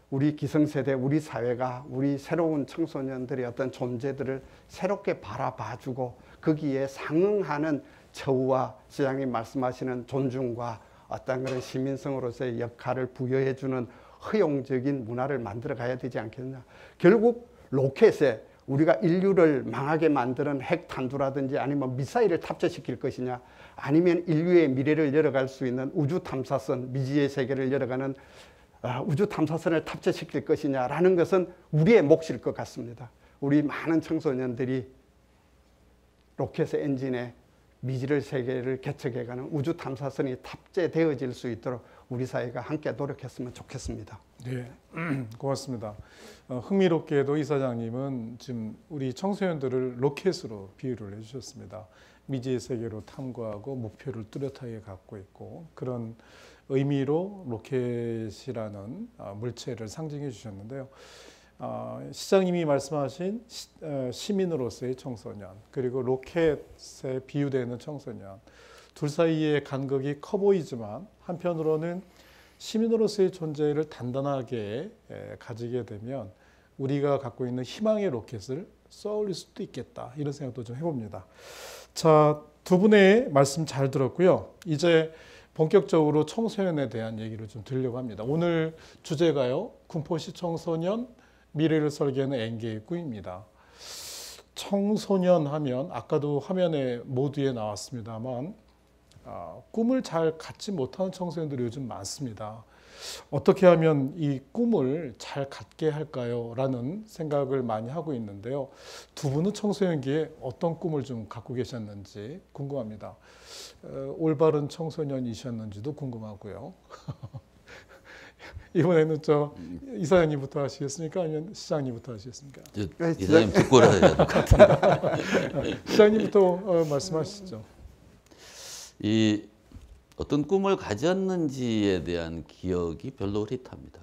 S21: 우리 기성세대, 우리 사회가 우리 새로운 청소년들의 어떤 존재들을 새롭게 바라봐주고 거기에 상응하는 처우와 시장님 말씀하시는 존중과 어떤 그런 시민성으로서의 역할을 부여해주는 허용적인 문화를 만들어 가야 되지 않겠냐. 결국 로켓에 우리가 인류를 망하게 만드는 핵탄두라든지 아니면 미사일을 탑재시킬 것이냐, 아니면 인류의 미래를 열어갈 수 있는 우주 탐사선, 미지의 세계를 열어가는 우주 탐사선을 탑재시킬 것이냐라는 것은 우리의 몫일 것 같습니다. 우리 많은 청소년들이 로켓의 엔진에 미지의 세계를 개척해가는 우주 탐사선이 탑재되어질 수 있도록 우리 사회가 함께 노력했으면 좋겠습니다.
S14: 네, 고맙습니다. 흥미롭게도 이사장님은 지금 우리 청소년들을 로켓으로 비유를 해주셨습니다. 미지의 세계로 탐구하고 목표를 뚜렷하게 갖고 있고 그런 의미로 로켓이라는 물체를 상징해 주셨는데요. 시장님이 말씀하신 시민으로서의 청소년 그리고 로켓에 비유되는 청소년 둘 사이의 간극이 커 보이지만 한편으로는 시민으로서의 존재를 단단하게 가지게 되면 우리가 갖고 있는 희망의 로켓을 쏘아올릴 수도 있겠다 이런 생각도 좀 해봅니다. 자, 두 분의 말씀 잘 들었고요. 이제 본격적으로 청소년에 대한 얘기를 좀 드리려고 합니다. 오늘 주제가요. 군포시 청소년 미래를 설계하는 N개의 꿈입니다. 청소년 하면 아까도 화면에 모두에 나왔습니다만 꿈을 잘 갖지 못하는 청소년들이 요즘 많습니다. 어떻게 하면 이 꿈을 잘 갖게 할까요? 라는 생각을 많이 하고 있는데요. 두 분은 청소년기에 어떤 꿈을 좀 갖고 계셨는지 궁금합니다. 올바른 청소년이셨는지도 궁금하고요. 이번에는 이사장님부터 하시겠습니까? 아니면 시장님부터 하시겠습니까?
S4: 이사장님 듣고 해야 될 것 같은데.
S14: 시장님부터 말씀하시죠.
S4: 이 어떤 꿈을 가졌는지에 대한 기억이 별로 흐릿합니다.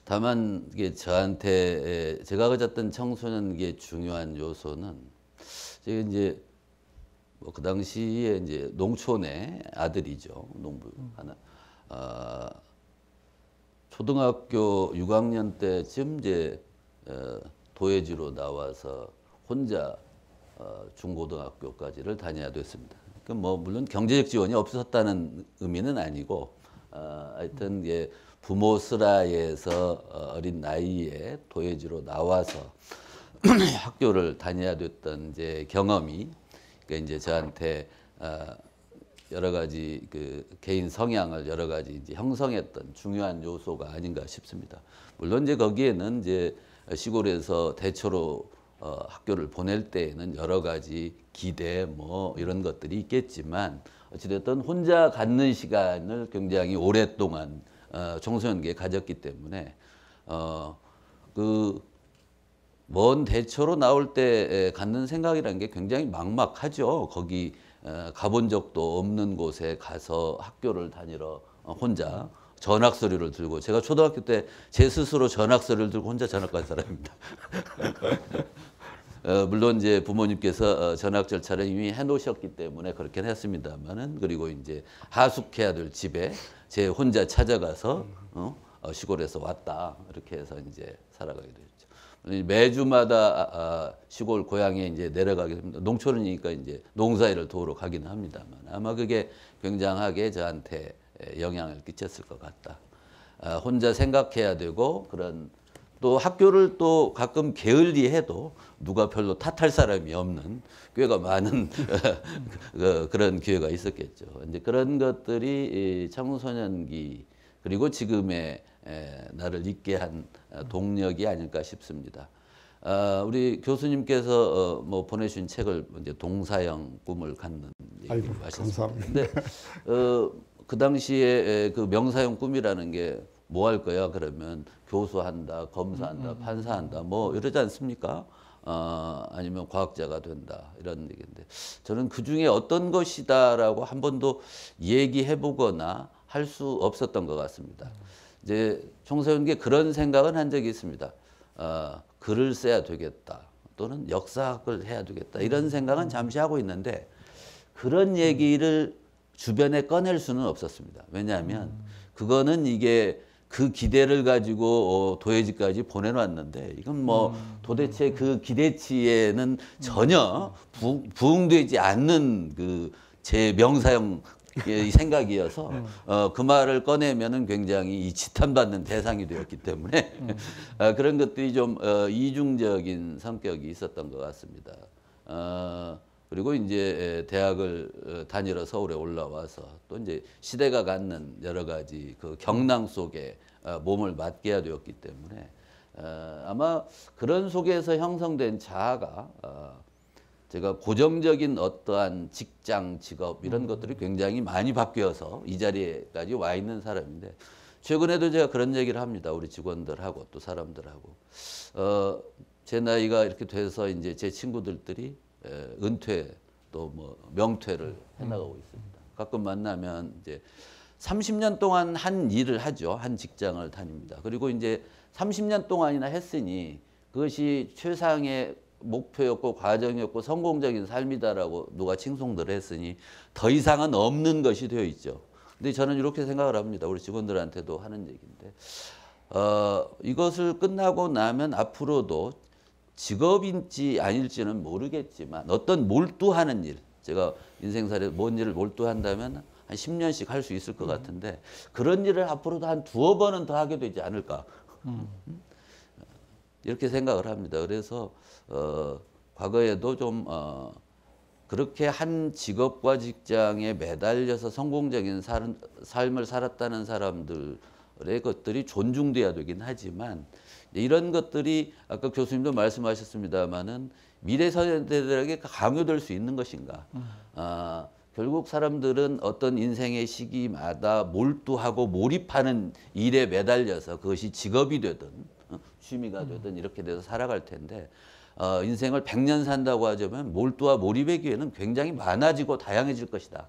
S4: 다만 이게 저한테 제가 가졌던 청소년기의 중요한 요소는 제가 이제 그 당시에 이제 농촌의 아들이죠. 농부 하나. 초등학교 6학년 때쯤 이제 도예지로 나와서 혼자 중고등학교까지를 다녀야 됐습니다. 뭐 물론 경제적 지원이 없었다는 의미는 아니고 하여튼 예, 부모 슬하에서 어린 나이에 도예지로 나와서 학교를 다녀야 됐던 이제 경험이 그러니까 이제 저한테 여러 가지 그 개인 성향을 여러 가지 이제 형성했던 중요한 요소가 아닌가 싶습니다. 물론 이제 거기에는 이제 시골에서 대초로 학교를 보낼 때에는 여러 가지 기대 뭐 이런 것들이 있겠지만 어찌됐든 혼자 갖는 시간을 굉장히 오랫동안 청소년기에 가졌기 때문에 그 먼 대초로 나올 때 갖는 생각이라는 게 굉장히 막막하죠. 거기 가본 적도 없는 곳에 가서 학교를 다니러 혼자 전학서류를 들고 제가 초등학교 때 제 스스로 전학서류를 들고 혼자 전학 간 사람입니다. 물론 이제 부모님께서 전학 절차를 이미 해놓으셨기 때문에 그렇게 했습니다만은 그리고 이제 하숙해야 될 집에 제 혼자 찾아가서 시골에서 왔다 이렇게 해서 이제 살아가게 됐죠. 매주마다 시골 고향에 이제 내려가게 됩니다. 농촌이니까 이제 농사일을 도우러 가기는 합니다만 아마 그게 굉장하게 저한테 영향을 끼쳤을 것 같다. 혼자 생각해야 되고 그런 또 학교를 또 가끔 게을리해도 누가 별로 탓할 사람이 없는 꽤가 많은 그런 기회가 있었겠죠. 이제 그런 것들이 청소년기 그리고 지금의 나를 있게 한 동력이 아닐까 싶습니다. 우리 교수님께서 뭐 보내주신 책을 이제 동사형 꿈을 갖는 얘기를 하셨습니다.
S21: 감사합니다.
S4: 근데 그 당시에 그 명사형 꿈이라는 게 뭐 할 거야? 그러면 교수한다, 검사한다, 판사한다, 뭐 이러지 않습니까? 아니면 과학자가 된다 이런 얘기인데 저는 그 중에 어떤 것이다라고 한 번도 얘기해보거나 할 수 없었던 것 같습니다. 이제 청소년기에 그런 생각은 한 적이 있습니다. 글을 써야 되겠다 또는 역사학을 해야 되겠다 이런 생각은 잠시 하고 있는데 그런 얘기를 주변에 꺼낼 수는 없었습니다. 왜냐하면 그거는 이게 그 기대를 가지고 도예지까지 보내놨는데 이건 뭐 도대체 그 기대치에는 전혀 부응되지 않는 그 제 명사형 생각이어서 그 말을 꺼내면은 굉장히 지탄받는 대상이 되었기 때문에 그런 것들이 좀 이중적인 성격이 있었던 것 같습니다. 그리고 이제 대학을 다니러 서울에 올라와서 또 이제 시대가 갖는 여러 가지 그 경랑 속에 몸을 맡겨야 되었기 때문에 아마 그런 속에서 형성된 자아가 제가 고정적인 어떠한 직장, 직업 이런 것들이 굉장히 많이 바뀌어서 이 자리에까지 와 있는 사람인데 최근에도 제가 그런 얘기를 합니다. 우리 직원들하고 또 사람들하고 제 나이가 이렇게 돼서 이제 제 친구들이 은퇴 또 뭐 명퇴를 해나가고 있습니다. 가끔 만나면 이제 30년 동안 한 일을 하죠. 한 직장을 다닙니다. 그리고 이제 30년 동안이나 했으니 그것이 최상의 목표였고 과정이었고 성공적인 삶이다라고 누가 칭송들을 했으니 더 이상은 없는 것이 되어 있죠. 근데 저는 이렇게 생각을 합니다. 우리 직원들한테도 하는 얘기인데 이것을 끝나고 나면 앞으로도 직업인지 아닐지는 모르겠지만 어떤 몰두하는 일, 제가 인생살에 뭔 일을 몰두한다면 한 10년씩 할 수 있을 것 같은데 그런 일을 앞으로도 한 2-3번은 더 하게 되지 않을까 이렇게 생각을 합니다. 그래서 과거에도 좀 그렇게 한 직업과 직장에 매달려서 성공적인 삶을 살았다는 사람들의 것들이 존중돼야 되긴 하지만 이런 것들이 아까 교수님도 말씀하셨습니다마는 미래 세대들에게 강요될 수 있는 것인가? 결국 사람들은 어떤 인생의 시기마다 몰두하고 몰입하는 일에 매달려서 그것이 직업이 되든 취미가 되든 이렇게 돼서 살아갈 텐데 인생을 100년 산다고 하자면 몰두와 몰입의 기회는 굉장히 많아지고 다양해질 것이다.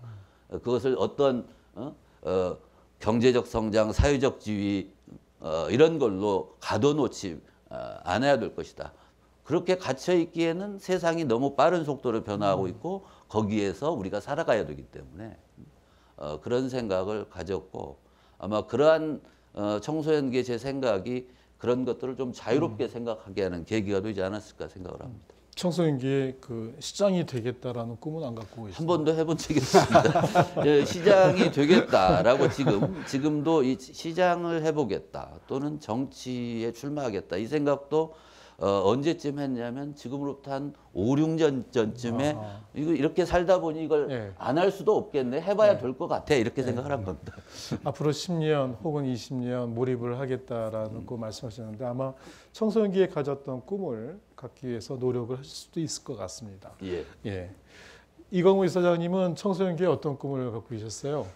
S4: 그것을 어떤 경제적 성장, 사회적 지위 이런 걸로 가둬놓지 않아야 될 것이다. 그렇게 갇혀 있기에는 세상이 너무 빠른 속도로 변화하고 있고 거기에서 우리가 살아가야 되기 때문에 그런 생각을 가졌고 아마 그러한 청소년기의 제 생각이 그런 것들을 좀 자유롭게 생각하게 하는 계기가 되지 않았을까 생각을 합니다.
S14: 청소년기에 그 시장이 되겠다라는 꿈은 안 갖고 계십니까?
S4: 한 번도 해본 적이 없습니다. 시장이 되겠다라고 지금도 이 시장을 해보겠다 또는 정치에 출마하겠다 이 생각도 언제쯤 했냐면 지금으로부터 한 5-6년 전쯤에 이거 이렇게 살다 보니 이걸 안 할 수도 없겠네 해봐야 될 것 같아 이렇게 생각을 한 겁니다.
S14: 앞으로 10년 혹은 20년 몰입을 하겠다라는 거 말씀하셨는데 아마 청소년기에 가졌던 꿈을 갖기 위해서 노력을 하실 수도 있을 것 같습니다. 예. 이광우 이사장님은 청소년기에 어떤 꿈을 갖고 계셨어요?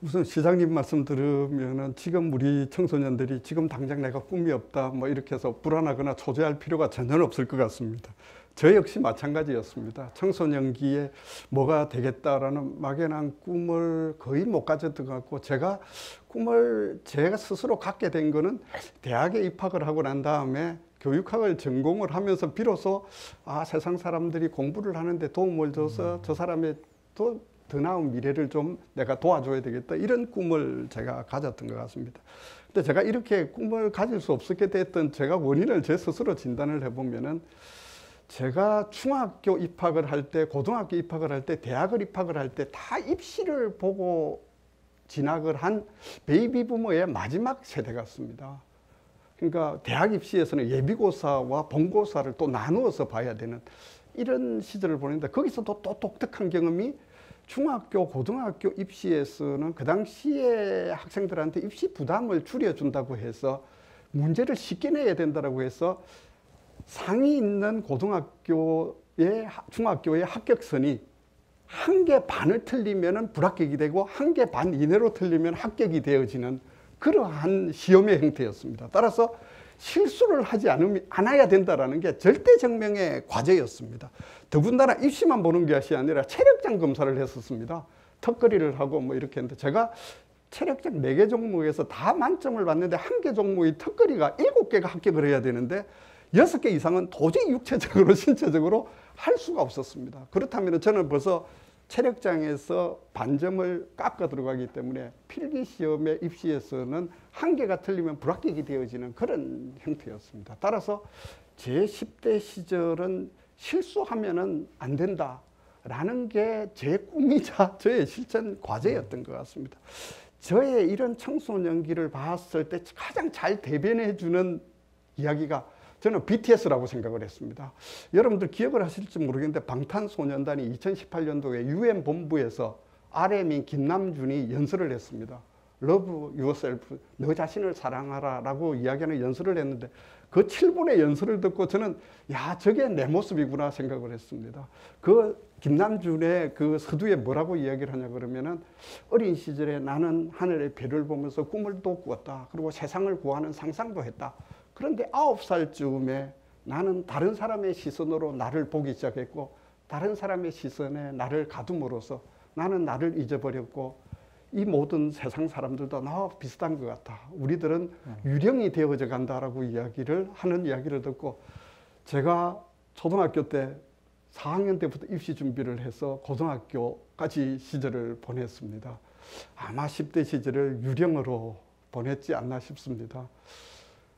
S21: 우선 시장님 말씀 들으면은 지금 우리 청소년들이 지금 당장 내가 꿈이 없다 뭐 이렇게 해서 불안하거나 초조할 필요가 전혀 없을 것 같습니다. 저 역시 마찬가지였습니다. 청소년기에 뭐가 되겠다라는 막연한 꿈을 거의 못 가졌던 것 같고 제가 꿈을 제가 스스로 갖게 된 거는 대학에 입학을 하고 난 다음에 교육학을 전공을 하면서 비로소 세상 사람들이 공부를 하는데 도움을 줘서 저 사람의 또 더 나은 미래를 좀 내가 도와줘야 되겠다 이런 꿈을 제가 가졌던 것 같습니다. 근데 제가 이렇게 꿈을 가질 수 없게 됐던 제가 원인을 제 스스로 진단을 해보면은 제가 중학교 입학을 할 때, 고등학교 입학을 할 때, 대학을 입학을 할 때 다 입시를 보고 진학을 한 베이비 부모의 마지막 세대 같습니다. 그러니까 대학 입시에서는 예비고사와 본고사를 또 나누어서 봐야 되는 이런 시절을 보냈는데 거기서도 또 독특한 경험이 중학교, 고등학교 입시에서는 그 당시에 학생들한테 입시 부담을 줄여준다고 해서 문제를 쉽게 내야 된다고 해서 상이 있는 고등학교의 중학교의 합격선이 1개 반을 틀리면 불합격이 되고 1개 반 이내로 틀리면 합격이 되어지는 그러한 시험의 형태였습니다. 따라서 실수를 하지 않아야 된다는 게 절대정명의 과제였습니다. 더군다나 입시만 보는 것이 아니라 체력장 검사를 했었습니다. 턱걸이를 하고 뭐 이렇게 했는데 제가 체력장 4개 종목에서 다 만점을 받는데 1개 종목의 턱걸이가 7개가 합격을 해야 되는데 6개 이상은 도저히 육체적으로 신체적으로 할 수가 없었습니다. 그렇다면 저는 벌써 체력장에서 반점을 깎아 들어가기 때문에 필기시험의 입시에서는 1개가 틀리면 불합격이 되어지는 그런 형태였습니다. 따라서 제 10대 시절은 실수하면은 안 된다라는 게 제 꿈이자 저의 실천 과제였던 것 같습니다. 저의 이런 청소년기를 봤을 때 가장 잘 대변해 주는 이야기가 저는 BTS라고 생각을 했습니다. 여러분들 기억을 하실지 모르겠는데 방탄소년단이 2018년도에 UN 본부에서 RM인 김남준이 연설을 했습니다. Love yourself, 너 자신을 사랑하라 라고 이야기하는 연설을 했는데 그 7분의 연설을 듣고 저는 야, 저게 내 모습이구나 생각을 했습니다. 그 김남준의 그 서두에 뭐라고 이야기를 하냐 그러면은 어린 시절에 나는 하늘의 별을 보면서 꿈을 또 꾸었다. 그리고 세상을 구하는 상상도 했다. 그런데 9살쯤에 나는 다른 사람의 시선으로 나를 보기 시작했고 다른 사람의 시선에 나를 가둠으로써 나는 나를 잊어버렸고 이 모든 세상 사람들도 나와 비슷한 것 같아. 우리들은 유령이 되어져 간다라고 하는 이야기를 듣고 제가 초등학교 때 4학년 때부터 입시 준비를 해서 고등학교까지 시절을 보냈습니다. 아마 10대 시절을 유령으로 보냈지 않나 싶습니다.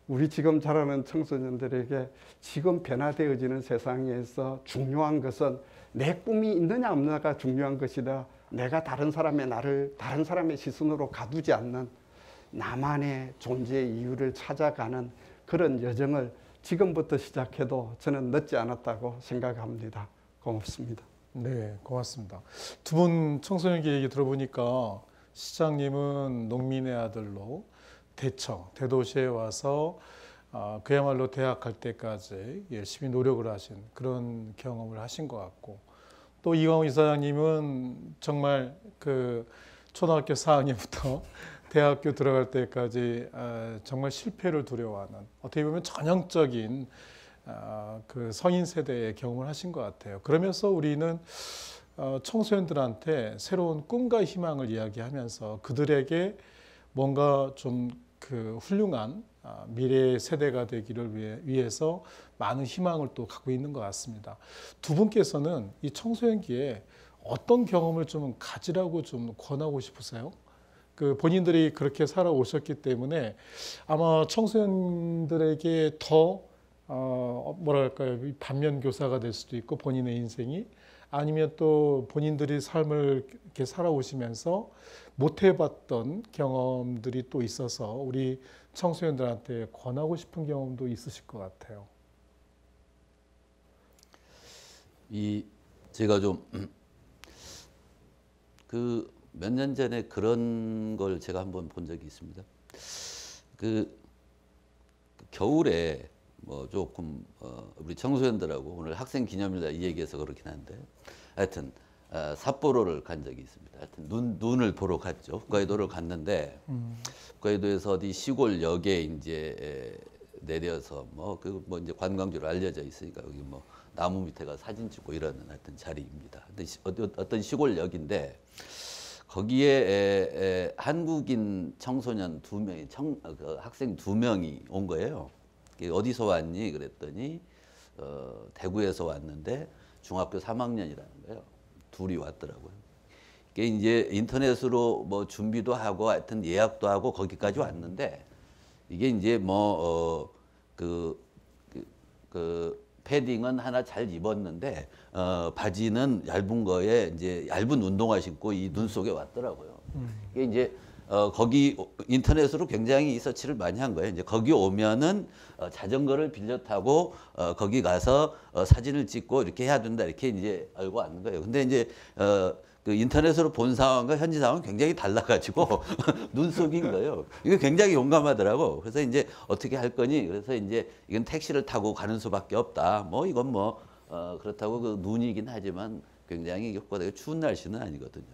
S21: 우리 지금 자라는 청소년들에게 지금 변화되어지는 세상에서 중요한 것은 내 꿈이 있느냐 없느냐가 중요한 것이다. 내가 다른 사람의 나를 다른 사람의 시선으로 가두지 않는 나만의 존재의 이유를 찾아가는 그런 여정을 지금부터 시작해도 저는 늦지 않았다고 생각합니다. 고맙습니다.
S14: 네, 고맙습니다. 두 분 청소년기 얘기 들어보니까 시장님은 농민의 아들로 대도시에 와서 그야말로 대학 갈 때까지 열심히 노력을 하신 그런 경험을 하신 것 같고 또 이광훈 이사장님은 정말 그 초등학교 4학년부터 대학교 들어갈 때까지 정말 실패를 두려워하는 어떻게 보면 전형적인 그 성인 세대의 경험을 하신 것 같아요. 그러면서 우리는 청소년들한테 새로운 꿈과 희망을 이야기하면서 그들에게 뭔가 좀 그 훌륭한 미래의 세대가 되기를 위해서 많은 희망을 또 갖고 있는 것 같습니다. 두 분께서는 이 청소년기에 어떤 경험을 좀 가지라고 좀 권하고 싶으세요? 그 본인들이 그렇게 살아오셨기 때문에 아마 청소년들에게 더 뭐랄까요, 반면교사가 될 수도 있고 본인의 인생이 아니면 또 본인들이 삶을 이렇게 살아오시면서 못 해봤던 경험들이 또 있어서 우리 청소년들한테 권하고 싶은 경험도 있으실 것 같아요.
S4: 제가 좀 그 몇 년 전에 그런 걸 제가 한번 본 적이 있습니다. 그 겨울에 뭐 조금 우리 청소년들하고 오늘 학생 기념일이다 이 얘기해서 그렇긴 한데 하여튼 삿포로를 간 적이 있습니다. 하여튼 눈을 보러 갔죠. 홋카이도를 갔는데 홋카이도에서 어디 시골역에 이제 내려서 뭐 이제 관광지로 알려져 있으니까 여기 뭐 나무 밑에 가 사진 찍고 이러는 하여튼 자리입니다. 어떤 시골역인데 거기에 한국인 청소년 2명이 학생 2명이 온 거예요. 어디서 왔니? 그랬더니 대구에서 왔는데 중학교 3학년이라는 거예요. 둘이 왔더라고요. 이게 이제 인터넷으로 뭐 준비도 하고 하여튼 예약도 하고 거기까지 왔는데 이게 이제 뭐 패딩은 하나 잘 입었는데 바지는 얇은 거에 이제 얇은 운동화 신고 이 눈 속에 왔더라고요. 이게 이제 거기 인터넷으로 굉장히 서치를 많이 한 거예요. 이제 거기 오면은 자전거를 빌려 타고 거기 가서 사진을 찍고 이렇게 해야 된다 이렇게 이제 알고 왔는 거예요. 근데 이제 그 인터넷으로 본 상황과 현지 상황은 굉장히 달라가지고 눈속인 거예요. 이거 굉장히 용감하더라고. 그래서 이제 어떻게 할 거니? 그래서 이제 이건 택시를 타고 가는 수밖에 없다. 뭐 이건 뭐 그렇다고 그 눈이긴 하지만 굉장히 되게 추운 날씨는 아니거든요.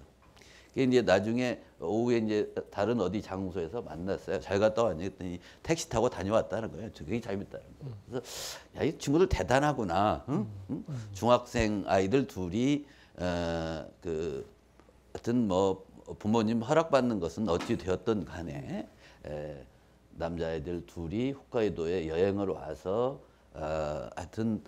S4: 이제 나중에 오후에 이제 다른 어디 장소에서 만났어요. 잘 갔다 왔니? 했더니 택시 타고 다녀왔다는 거예요. 되게 재밌다는 거예요. 그래서 야, 이 친구들 대단하구나. 응? 중학생 아이들 둘이 하여튼 뭐 부모님 허락받는 것은 어찌 되었든 간에 남자애들 둘이 홋카이도에 여행을 와서 하여튼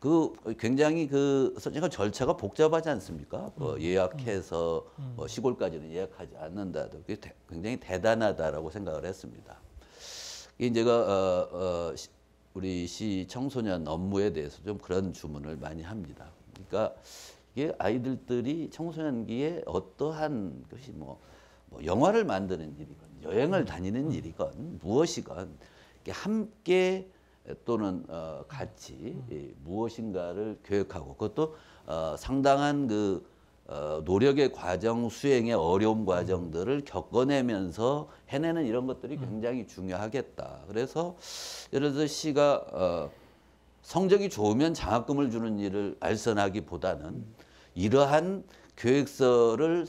S4: 그 굉장히 그 선정가 절차가 복잡하지 않습니까? 뭐 예약해서 뭐 시골까지는 예약하지 않는다도 그게 굉장히 대단하다라고 생각을 했습니다. 이게 제가 우리 시 청소년 업무에 대해서 좀 그런 주문을 많이 합니다. 그러니까 이게 아이들이 청소년기에 어떠한 것이 뭐 영화를 만드는 일이건 여행을 다니는 일이건 무엇이건 함께 또는 같이 무엇인가를 교육하고 그것도 상당한 그 노력의 과정, 수행의 어려운 과정들을 겪어내면서 해내는 이런 것들이 굉장히 중요하겠다. 그래서 예를 들어서 시가 성적이 좋으면 장학금을 주는 일을 알선하기보다는 이러한 계획서를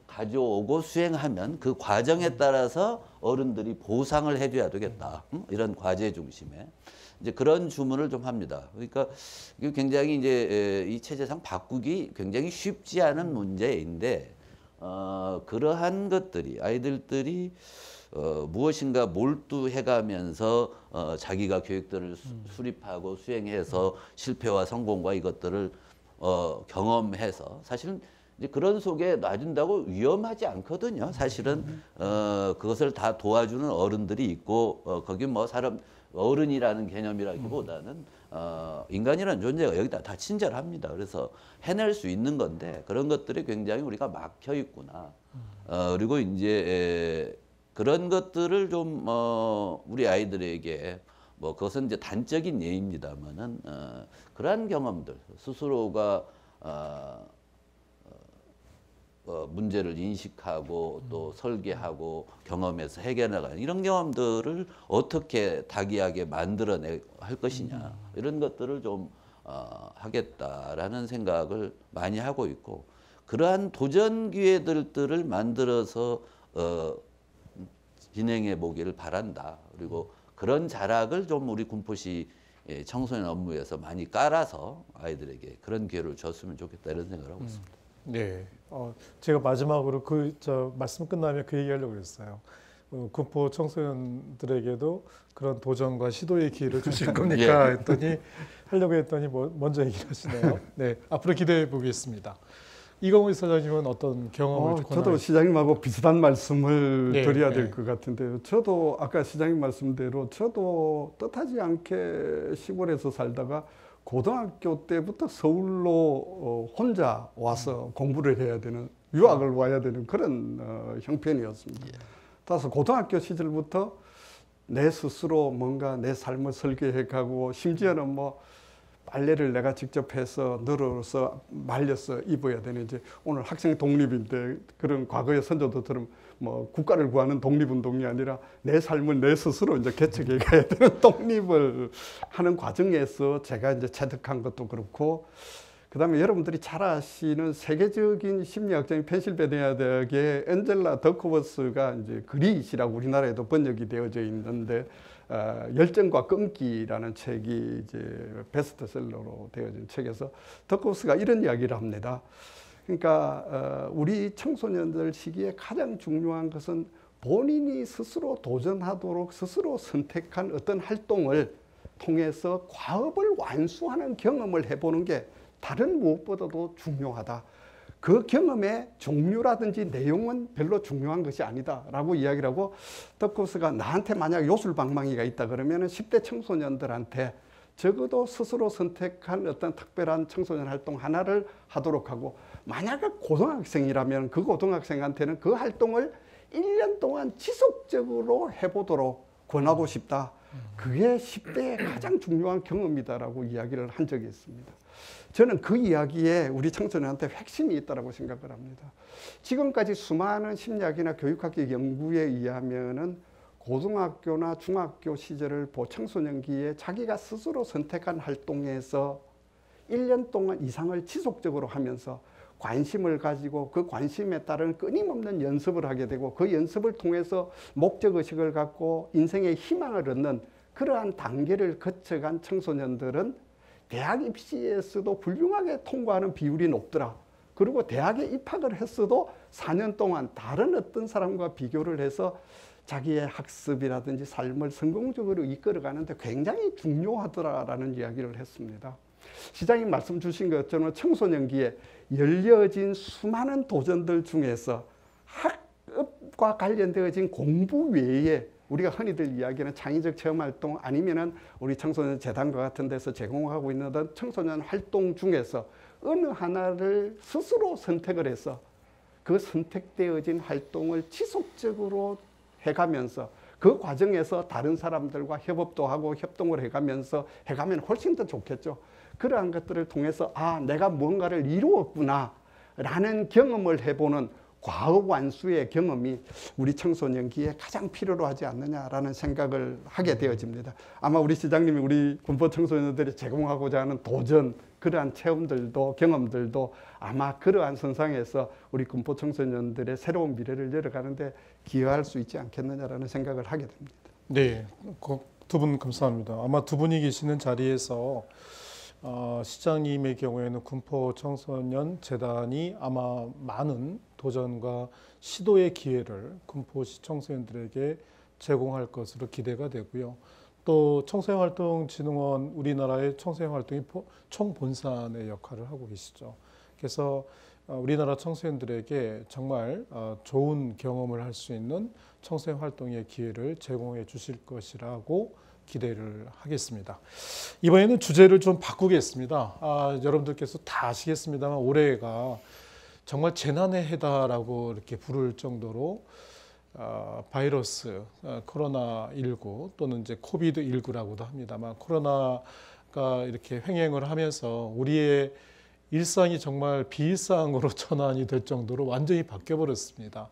S4: 가져오고 수행하면 그 과정에 따라서 어른들이 보상을 해줘야 되겠다. 이런 과제 중심에 이제 그런 주문을 좀 합니다. 그러니까 이게 굉장히 이제 이 체제상 바꾸기 굉장히 쉽지 않은 문제인데 그러한 것들이 아이들이 무엇인가 몰두해가면서 자기가 계획들을 수립하고 수행해서 실패와 성공과 이것들을 경험해서 사실은 이제 그런 속에 놔준다고 위험하지 않거든요. 사실은 그것을 다 도와주는 어른들이 있고 거기 뭐 사람 어른이라는 개념이라기보다는 인간이라는 존재가 여기다 다 친절합니다. 그래서 해낼 수 있는 건데 그런 것들이 굉장히 우리가 막혀 있구나. 그리고 이제 그런 것들을 좀 우리 아이들에게 뭐 그것은 이제 단적인 예입니다만은 그러한 경험들 스스로가 문제를 인식하고 또 설계하고 경험해서 해결해나가는 이런 경험들을 어떻게 닭이하게 만들어낼 것이냐 이런 것들을 좀 하겠다라는 생각을 많이 하고 있고 그러한 도전 기회들을 만들어서 진행해 보기를 바란다. 그리고 그런 자락을 좀 우리 군포시 청소년 업무에서 많이 깔아서 아이들에게 그런 기회를 줬으면 좋겠다 이런 생각을 하고 있습니다.
S14: 네, 제가 마지막으로 말씀 끝나면 그 얘기하려고 했어요. 군포 청소년들에게도 그런 도전과 시도의 기회를 주실 겁니까? 했더니 하려고 했더니 먼저 얘기를 하시네요. 네, 앞으로 기대해 보겠습니다. 이광호 이사장님은 어떤 경험을
S21: 저도 시장님하고 비슷한 말씀을 드려야 될 것 같은데요. 저도 아까 시장님 말씀대로 저도 뜻하지 않게 시골에서 살다가 고등학교 때부터 서울로 혼자 와서 공부를 해야 되는 유학을 와야 되는 그런 형편이었습니다. 따라서 고등학교 시절부터 내 스스로 뭔가 내 삶을 설계해가고 심지어는 뭐 빨래를 내가 직접 해서 널어서 말려서 입어야 되는 이제 오늘 학생 독립인데 그런 과거의 선조들처럼 뭐 국가를 구하는 독립운동이 아니라 내 삶을 내 스스로 이제 개척해 가야 되는 독립을 하는 과정에서 제가 이제 체득한 것도 그렇고 그다음에 여러분들이 잘 아시는 세계적인 심리학자인 펜실베니아 대학의 엔젤라 더크워스가 이제 그릿이라고 우리나라에도 번역이 되어져 있는데 열정과 끈기라는 책이 이제 베스트셀러로 되어진 책에서 더크워스가 이런 이야기를 합니다. 그러니까 우리 청소년들 시기에 가장 중요한 것은 본인이 스스로 도전하도록 스스로 선택한 어떤 활동을 통해서 과업을 완수하는 경험을 해보는 게 다른 무엇보다도 중요하다. 그 경험의 종류라든지 내용은 별로 중요한 것이 아니다라고 이야기를 하고 더크워스가 나한테 만약 요술방망이가 있다 그러면 10대 청소년들한테 적어도 스스로 선택한 어떤 특별한 청소년 활동 하나를 하도록 하고 만약에 고등학생이라면 그 고등학생한테는 그 활동을 1년 동안 지속적으로 해보도록 권하고 싶다. 그게 10대의 가장 중요한 경험이다라고 이야기를 한 적이 있습니다. 저는 그 이야기에 우리 청소년한테 핵심이 있다고 생각을 합니다. 지금까지 수많은 심리학이나 교육학적 연구에 의하면은 고등학교나 중학교 시절을 청소년기에 자기가 스스로 선택한 활동에서 1년 동안 이상을 지속적으로 하면서 관심을 가지고 그 관심에 따른 끊임없는 연습을 하게 되고 그 연습을 통해서 목적의식을 갖고 인생의 희망을 얻는 그러한 단계를 거쳐간 청소년들은 대학 입시에서도 훌륭하게 통과하는 비율이 높더라. 그리고 대학에 입학을 했어도 4년 동안 다른 어떤 사람과 비교를 해서 자기의 학습이라든지 삶을 성공적으로 이끌어가는데 굉장히 중요하더라라는 이야기를 했습니다. 시장님 말씀 주신 것처럼 청소년기에 열려진 수많은 도전들 중에서 학업과 관련되어진 공부 외에 우리가 흔히들 이야기하는 창의적 체험활동 아니면은 우리 청소년 재단과 같은 데서 제공하고 있는 청소년 활동 중에서 어느 하나를 스스로 선택을 해서 그 선택되어진 활동을 지속적으로 해가면서 그 과정에서 다른 사람들과 협업도 하고 협동을 해가면서 해가면 훨씬 더 좋겠죠. 그러한 것들을 통해서 아, 내가 무언가를 이루었구나 라는 경험을 해보는 과거완수의 경험이 우리 청소년기에 가장 필요로 하지 않느냐라는 생각을 하게 되어집니다. 아마 우리 시장님이 우리 군포 청소년들이 제공하고자 하는 도전, 그러한 체험들도 경험들도 아마 그러한 선상에서 우리 군포 청소년들의 새로운 미래를 열어가는데 기여할 수 있지 않겠느냐라는 생각을 하게 됩니다.
S14: 네, 두 분 감사합니다. 아마 두 분이 계시는 자리에서 시장님의 경우에는 군포 청소년 재단이 아마 많은 도전과 시도의 기회를 군포시 청소년들에게 제공할 것으로 기대가 되고요. 또 청소년활동진흥원, 우리나라의 청소년활동이 총본산의 역할을 하고 계시죠. 그래서 우리나라 청소년들에게 정말 좋은 경험을 할 수 있는 청소년활동의 기회를 제공해 주실 것이라고 기대를 하겠습니다. 이번에는 주제를 좀 바꾸겠습니다. 여러분들께서 다 아시겠습니다만 올해가 정말 재난의 해다라고 이렇게 부를 정도로 바이러스, 코로나19 또는 이제 코비드19라고도 합니다만 코로나가 이렇게 횡행을 하면서 우리의 일상이 정말 비일상으로 전환이 될 정도로 완전히 바뀌어 버렸습니다.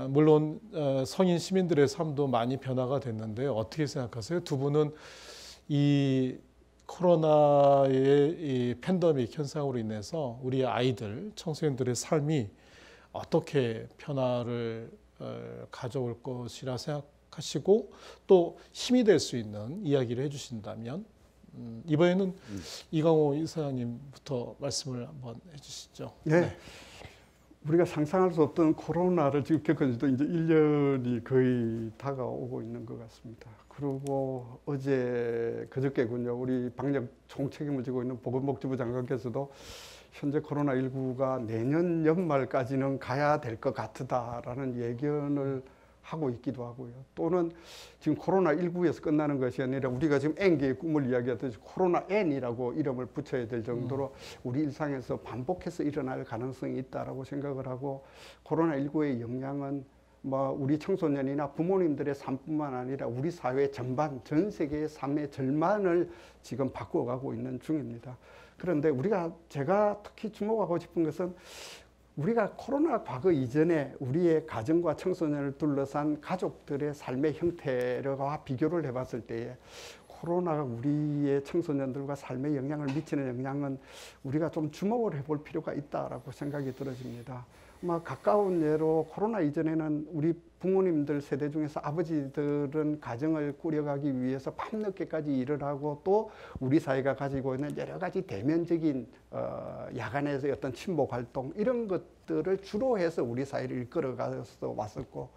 S14: 물론 성인 시민들의 삶도 많이 변화가 됐는데 어떻게 생각하세요? 두 분은 이 코로나의 이 팬데믹 현상으로 인해서 우리 아이들, 청소년들의 삶이 어떻게 변화를 가져올 것이라 생각하시고 또 힘이 될 수 있는 이야기를 해주신다면 이번에는 이강호 이사장님부터 말씀을 한번 해주시죠.
S21: 네. 우리가 상상할 수 없던 코로나를 지금 겪은 지도 이제 1년이 거의 다가오고 있는 것 같습니다. 그리고 그저께군요. 우리 방역 총책임을 지고 있는 보건복지부 장관께서도 현재 코로나19가 내년 연말까지는 가야 될 것 같다라는 예견을 하고 있기도 하고요. 또는 지금 코로나19에서 끝나는 것이 아니라 우리가 지금 N개의 꿈을 이야기하듯이 코로나 N이라고 이름을 붙여야 될 정도로 우리 일상에서 반복해서 일어날 가능성이 있다라고 생각을 하고 코로나19의 영향은 뭐 우리 청소년이나 부모님들의 삶뿐만 아니라 우리 사회 전반, 전 세계의 삶의 절반을 지금 바꾸어가고 있는 중입니다. 그런데 제가 특히 주목하고 싶은 것은 우리가 코로나 과거 이전에 우리의 가정과 청소년을 둘러싼 가족들의 삶의 형태와 비교를 해봤을 때에 코로나가 우리의 청소년들과 삶에 영향을 미치는 영향은 우리가 좀 주목을 해볼 필요가 있다라고 생각이 들어집니다. 가까운 예로 코로나 이전에는 우리 부모님들 세대 중에서 아버지들은 가정을 꾸려가기 위해서 밤늦게까지 일을 하고 또 우리 사회가 가지고 있는 여러 가지 대면적인 야간에서 어떤 친목 활동 이런 것들을 주로 해서 우리 사회를 이끌어가서 왔었고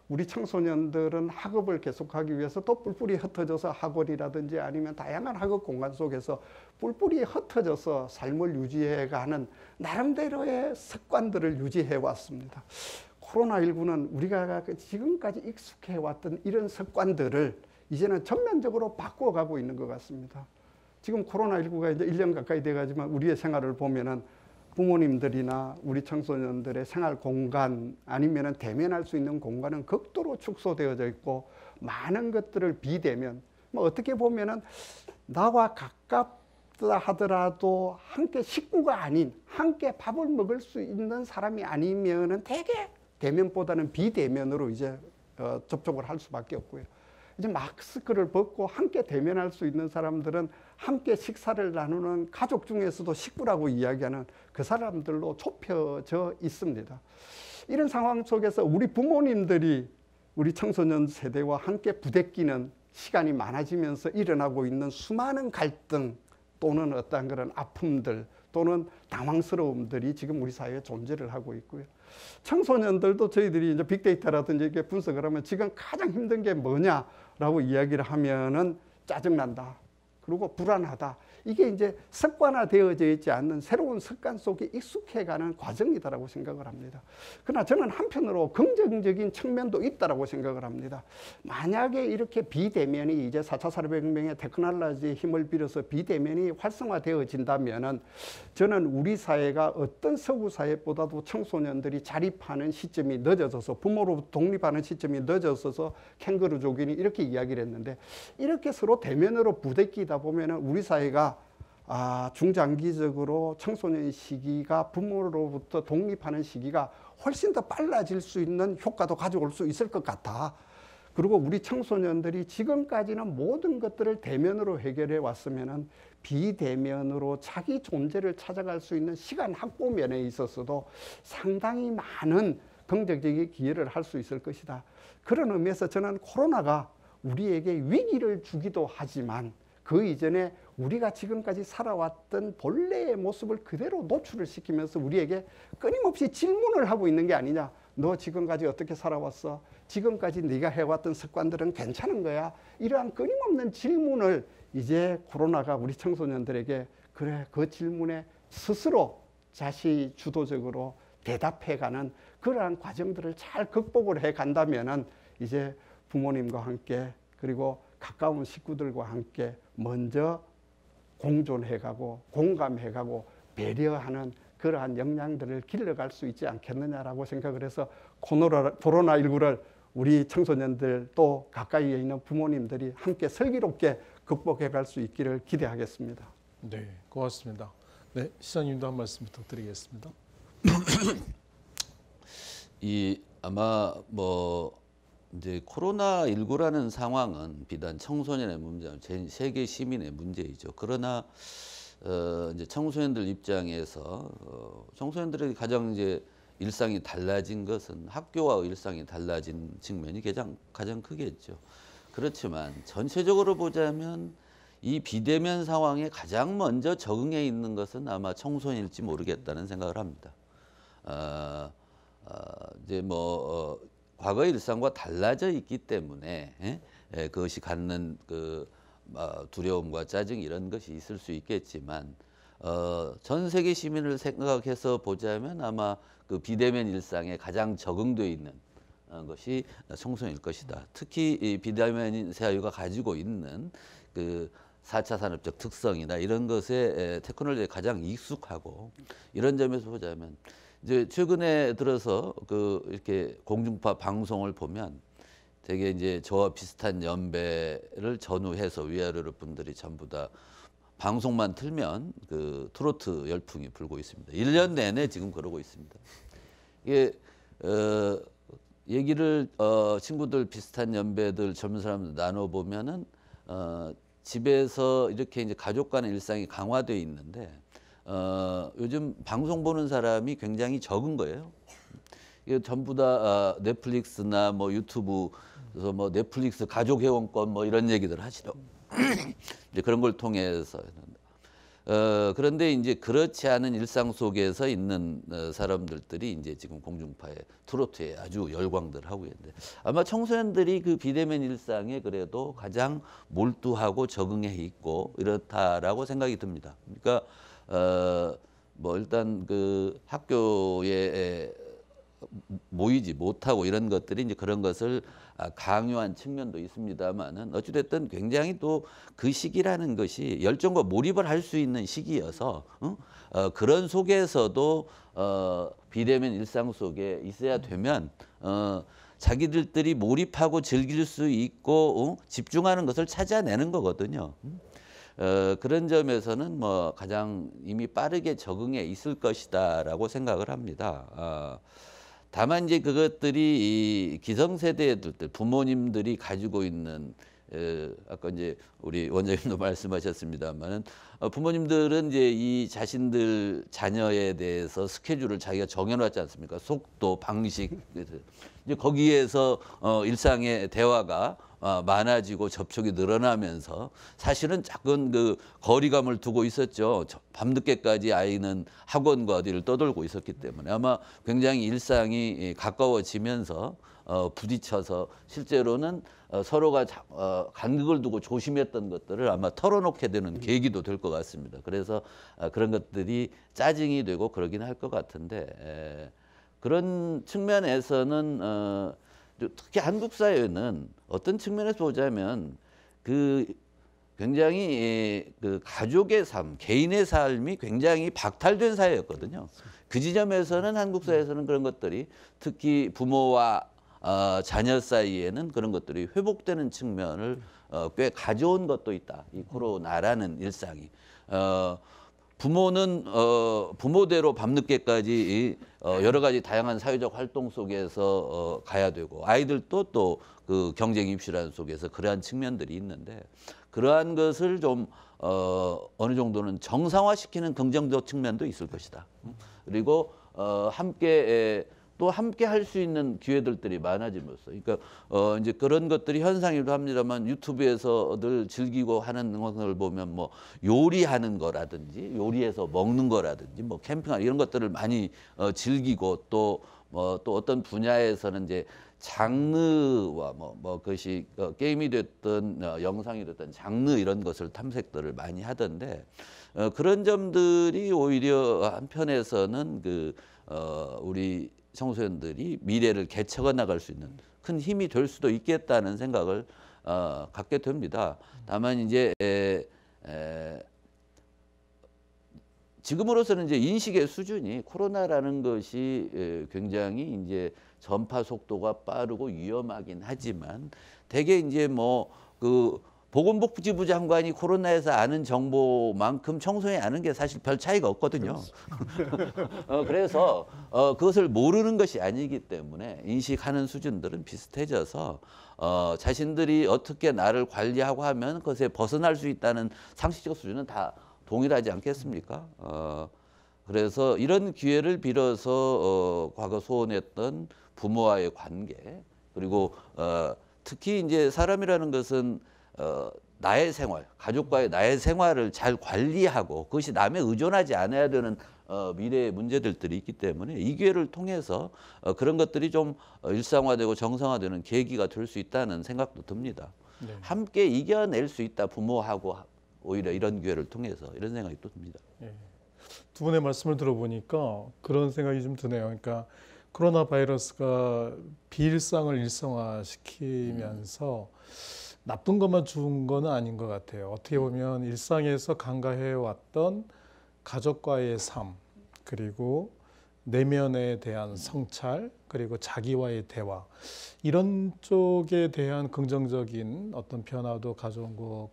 S21: 우리 청소년들은 학업을 계속하기 위해서 또 뿔뿔이 흩어져서 학원이라든지 아니면 다양한 학업 공간 속에서 뿔뿔이 흩어져서 삶을 유지해가는 나름대로의 습관들을 유지해 왔습니다. 코로나19는 우리가 지금까지 익숙해왔던 이런 습관들을 이제는 전면적으로 바꿔가고 있는 것 같습니다. 지금 코로나19가 이제 1년 가까이 돼가지만 우리의 생활을 보면은 부모님들이나 우리 청소년들의 생활 공간 아니면은 대면할 수 있는 공간은 극도로 축소되어져 있고 많은 것들을 비대면 어떻게 보면은 나와 가깝다 하더라도 함께 식구가 아닌 함께 밥을 먹을 수 있는 사람이 아니면은 대개 대면보다는 비대면으로 이제 접촉을 할 수밖에 없고요. 이제 마스크를 벗고 함께 대면할 수 있는 사람들은 함께 식사를 나누는 가족 중에서도 식구라고 이야기하는 그 사람들로 좁혀져 있습니다. 이런 상황 속에서 우리 부모님들이 우리 청소년 세대와 함께 부대끼는 시간이 많아지면서 일어나고 있는 수많은 갈등 또는 어떤 그런 아픔들 또는 당황스러움들이 지금 우리 사회에 존재를 하고 있고요. 청소년들도 저희들이 이제 빅데이터라든지 이렇게 분석을 하면 지금 가장 힘든 게 뭐냐라고 이야기를 하면은 짜증난다. 그리고 불안하다. 이게 이제 습관화되어져 있지 않는 새로운 습관 속에 익숙해가는 과정이다라고 생각을 합니다. 그러나 저는 한편으로 긍정적인 측면도 있다라고 생각을 합니다. 만약에 이렇게 비대면이 이제 4차 산업혁명의 테크놀로지의 힘을 빌어서 비대면이 활성화되어진다면은 저는 우리 사회가 어떤 서구 사회보다도 청소년들이 자립하는 시점이 늦어져서 부모로부터 독립하는 시점이 늦어져서 캥거루족이니 이렇게 이야기를 했는데 이렇게 서로 대면으로 부대끼다 보면은 우리 사회가 중장기적으로 청소년 시기가 부모로부터 독립하는 시기가 훨씬 더 빨라질 수 있는 효과도 가져올 수 있을 것 같아. 그리고 우리 청소년들이 지금까지는 모든 것들을 대면으로 해결해 왔으면은 비대면으로 자기 존재를 찾아갈 수 있는 시간 확보 면에 있어서도 상당히 많은 긍정적인 기여를 할 수 있을 것이다. 그런 의미에서 저는 코로나가 우리에게 위기를 주기도 하지만 그 이전에 우리가 지금까지 살아왔던 본래의 모습을 그대로 노출을 시키면서 우리에게 끊임없이 질문을 하고 있는 게 아니냐. 너 지금까지 어떻게 살아왔어? 지금까지 네가 해왔던 습관들은 괜찮은 거야? 이러한 끊임없는 질문을 이제 코로나가 우리 청소년들에게 그래 그 질문에 스스로 자시 주도적으로 대답해가는 그러한 과정들을 잘 극복을 해간다면은 이제 부모님과 함께 그리고 가까운 식구들과 함께 먼저 공존해가고 공감해가고 배려하는 그러한 역량들을 길러갈 수 있지 않겠느냐라고 생각을 해서 코로나19를 우리 청소년들 또 가까이에 있는 부모님들이 함께 슬기롭게 극복해갈 수 있기를 기대하겠습니다.
S14: 네, 고맙습니다. 네, 시장님도 한 말씀 부탁드리겠습니다.
S4: 아마 이제 코로나19라는 상황은 비단 청소년의 문제, 전 세계 시민의 문제이죠. 그러나 이제 청소년들 입장에서 청소년들의 가장 이제 일상이 달라진 것은 학교와 일상이 달라진 측면이 가장 크겠죠. 그렇지만 전체적으로 보자면 이 비대면 상황에 가장 먼저 적응해 있는 것은 아마 청소년일지 모르겠다는 생각을 합니다. 이제 과거의 일상과 달라져 있기 때문에 그것이 갖는 그 두려움과 짜증 이런 것이 있을 수 있겠지만 전 세계 시민을 생각해서 보자면 아마 그 비대면 일상에 가장 적응되어 있는 것이 청소년일 것이다. 특히 이 비대면 사회가 가지고 있는 그 4차 산업적 특성이나 이런 것에 테크놀로지에 가장 익숙하고 이런 점에서 보자면 이제 최근에 들어서 이렇게 공중파 방송을 보면 되게 이제 저와 비슷한 연배를 전후해서 위아래로 분들이 전부 다 방송만 틀면 그 트로트 열풍이 불고 있습니다. 1년 내내 지금 그러고 있습니다. 이게 얘기를 친구들 비슷한 연배들 젊은 사람들 나눠 보면은 집에서 이렇게 이제 가족 간의 일상이 강화되어 있는데 요즘 방송 보는 사람이 굉장히 적은 거예요. 이게 전부 다 넷플릭스나 유튜브에서 넷플릭스 가족 회원권 이런 얘기들 하시죠. 이제 그런 걸 통해서 그런데 이제 그렇지 않은 일상 속에서 있는 사람들이 이제 지금 공중파에 트로트에 아주 열광들 하고 있는데 아마 청소년들이 그 비대면 일상에 그래도 가장 몰두하고 적응해 있고 이렇다라고 생각이 듭니다. 그러니까 일단 그 학교에 모이지 못하고 이런 것들이 이제 그런 것을 강요한 측면도 있습니다만은 어찌됐든 굉장히 또 그 시기라는 것이 열정과 몰입을 할 수 있는 시기여서 그런 속에서도 비대면 일상 속에 있어야 되면 자기들이 몰입하고 즐길 수 있고 집중하는 것을 찾아내는 거거든요. 그런 점에서는 가장 이미 빠르게 적응해 있을 것이다라고 생각을 합니다. 다만 이제 그것들이 이 기성세대들 부모님들이 가지고 있는 아까 이제 우리 원장님도 말씀하셨습니다만은 부모님들은 이제 이 자신들 자녀에 대해서 스케줄을 자기가 정해놨지 않습니까? 속도, 방식 이제 거기에서 일상의 대화가 많아지고 접촉이 늘어나면서 사실은 작은 그 거리감을 두고 있었죠. 밤늦게까지 아이는 학원과 어디를 떠돌고 있었기 때문에 아마 굉장히 일상이 가까워지면서 부딪혀서 실제로는 서로가 간극을 두고 조심했던 것들을 아마 털어놓게 되는 계기도 될 것 같습니다. 그래서 그런 것들이 짜증이 되고 그러긴 할 것 같은데 그런 측면에서는 특히 한국 사회는 어떤 측면에서 보자면 그 굉장히 그 가족의 삶, 개인의 삶이 굉장히 박탈된 사회였거든요. 그 지점에서는 한국 사회에서는 그런 것들이 특히 부모와 자녀 사이에는 그런 것들이 회복되는 측면을 꽤 가져온 것도 있다. 이 코로나라는 일상이. 부모는 부모대로 밤늦게까지 여러 가지 다양한 사회적 활동 속에서 가야 되고 아이들도 또 그 경쟁 입시라는 속에서 그러한 측면들이 있는데 그러한 것을 좀 어느 정도는 정상화시키는 긍정적 측면도 있을 것이다. 그리고 함께 할 수 있는 기회들이 많아짐으로써 그러니까 이제 그런 것들이 현상이기도 합니다만 유튜브에서 늘 즐기고 하는 것을 보면 뭐 요리하는 거라든지 요리해서 먹는 거라든지 뭐 캠핑하는 이런 것들을 많이 즐기고 또 어떤 분야에서는 이제 장르와 뭐 그것이 게임이 됐든 영상이 됐든 장르 이런 것을 탐색들을 많이 하던데 그런 점들이 오히려 한편에서는 우리 청소년들이 미래를 개척해 나갈 수 있는 큰 힘이 될 수도 있겠다는 생각을 갖게 됩니다. 다만 이제 지금으로서는 이제 인식의 수준이 코로나라는 것이 굉장히 이제 전파 속도가 빠르고 위험하긴 하지만 대개 이제 뭐 보건복지부 장관이 코로나에서 아는 정보만큼 청소년이 아는 게 사실 별 차이가 없거든요. 그래서 그것을 모르는 것이 아니기 때문에 인식하는 수준들은 비슷해져서 자신들이 어떻게 나를 관리하고 하면 그것에 벗어날 수 있다는 상식적 수준은 다 동일하지 않겠습니까? 그래서 이런 기회를 빌어서 과거 소원했던 부모와의 관계 그리고 특히 이제 사람이라는 것은 나의 생활, 가족과의 나의 생활을 잘 관리하고 그것이 남에 의존하지 않아야 되는 미래의 문제들이 있기 때문에 이 기회를 통해서 그런 것들이 좀 일상화되고 정상화되는 계기가 될 수 있다는 생각도 듭니다. 네. 함께 이겨낼 수 있다, 부모하고 오히려 이런 기회를 통해서 이런 생각이 또 듭니다.
S14: 네. 두 분의 말씀을 들어보니까 그런 생각이 좀 드네요. 그러니까 코로나 바이러스가 비일상을 일상화시키면서 나쁜 것만 준 건 아닌 것 같아요. 어떻게 보면 일상에서 간과해왔던 가족과의 삶, 그리고 내면에 대한 성찰, 그리고 자기와의 대화 이런 쪽에 대한 긍정적인 어떤 변화도 가져온 것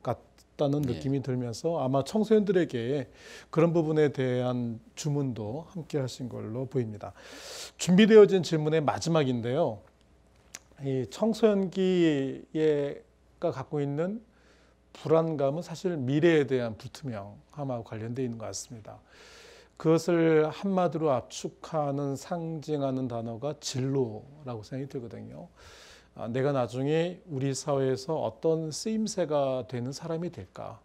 S14: 같다는 느낌이 들면서 아마 청소년들에게 그런 부분에 대한 주문도 함께 하신 걸로 보입니다. 준비되어진 질문의 마지막인데요. 이 청소년기가 갖고 있는 불안감은 사실 미래에 대한 불투명함하고 관련되어 있는 것 같습니다. 그것을 한마디로 압축하는 상징하는 단어가 진로라고 생각이 들거든요. 내가 나중에 우리 사회에서 어떤 쓰임새가 되는 사람이 될까?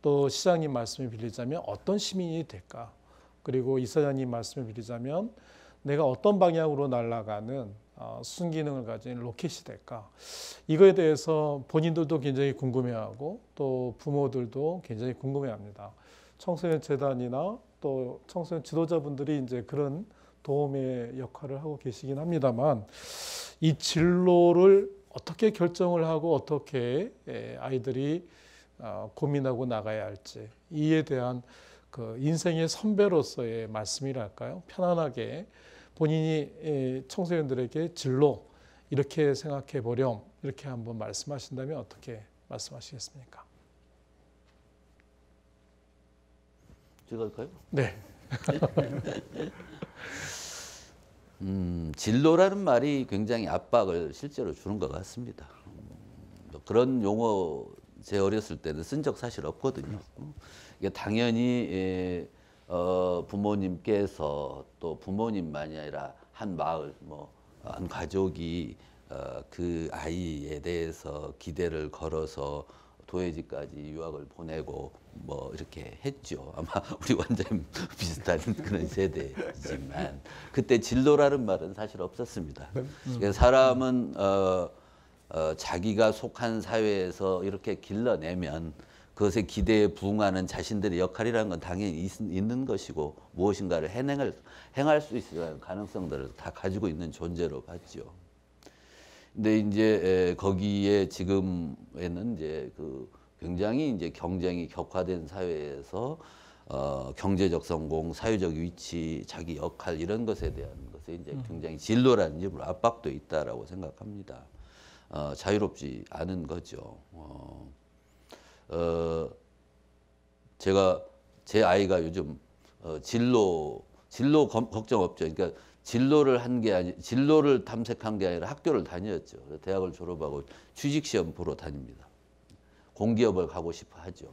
S14: 또 시장님 말씀을 빌리자면 어떤 시민이 될까? 그리고 이사장님 말씀을 빌리자면 내가 어떤 방향으로 날아가는 순기능을 가진 로켓이 될까? 이거에 대해서 본인들도 굉장히 궁금해하고 또 부모들도 굉장히 궁금해합니다. 청소년 재단이나 또 청소년 지도자분들이 이제 그런 도움의 역할을 하고 계시긴 합니다만 이 진로를 어떻게 결정을 하고 어떻게 아이들이 고민하고 나가야 할지 이에 대한 그 인생의 선배로서의 말씀이랄까요? 편안하게 본인이 청소년들에게 진로 이렇게 생각해 보렴 이렇게 한번 말씀하신다면 어떻게 말씀하시겠습니까?
S4: 제가 할까요?
S14: 네.
S4: 진로라는 말이 굉장히 압박을 실제로 주는 것 같습니다. 그런 용어 제 어렸을 때는 쓴 적 사실 없거든요. 이게 당연히 부모님께서 또 부모님만이 아니라 한 마을, 한 가족이 그 아이에 대해서 기대를 걸어서 도해지까지 유학을 보내고 이렇게 했죠. 아마 우리 원장님 비슷한 그런 세대지만 그때 진로라는 말은 사실 없었습니다. 사람은 자기가 속한 사회에서 이렇게 길러내면 그것의 기대에 부응하는 자신들의 역할이라는 건 당연히 있는 것이고 무엇인가를 행할 수 있을 가능성들을 다 가지고 있는 존재로 봤죠. 근데 이제 거기에 지금에는 이제 굉장히 이제 경쟁이 격화된 사회에서 경제적 성공, 사회적 위치, 자기 역할 이런 것에 대한 것에 이제 굉장히 진로라는 이름으로 압박도 있다라고 생각합니다. 자유롭지 않은 거죠. 제 아이가 요즘 진로 걱정 없죠. 그러니까 진로를 탐색한 게 아니라 학교를 다녔죠. 대학을 졸업하고 취직시험 보러 다닙니다. 공기업을 가고 싶어 하죠.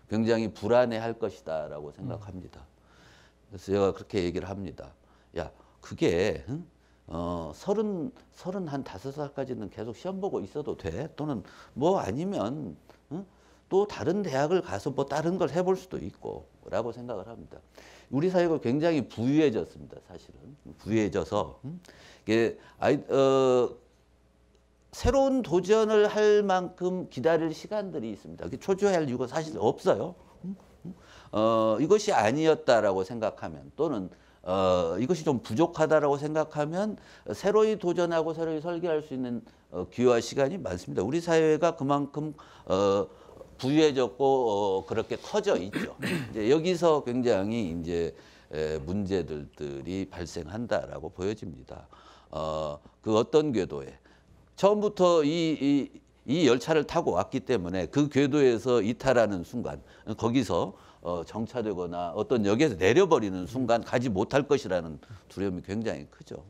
S4: 굉장히 불안해할 것이다라고 생각합니다. 그래서 제가 그렇게 얘기를 합니다. 야, 그게 35살까지는 계속 시험 보고 있어도 돼. 또는 아니면 또 다른 대학을 가서 다른 걸 해볼 수도 있고 라고 생각을 합니다. 우리 사회가 굉장히 부유해졌습니다. 사실은 부유해져서 이게 새로운 도전을 할 만큼 기다릴 시간들이 있습니다. 초조해할 이유가 사실 없어요. 이것이 아니었다라고 생각하면 또는 이것이 좀 부족하다라고 생각하면 새로이 도전하고 새로이 설계할 수 있는 기회와 시간이 많습니다. 우리 사회가 그만큼 부유해졌고 그렇게 커져 있죠. 이제 여기서 굉장히 이제 문제들이 발생한다라고 보여집니다. 그 어떤 궤도에 처음부터 이 열차를 타고 왔기 때문에 그 궤도에서 이탈하는 순간 거기서 정차되거나 어떤 역에서 내려버리는 순간 가지 못할 것이라는 두려움이 굉장히 크죠.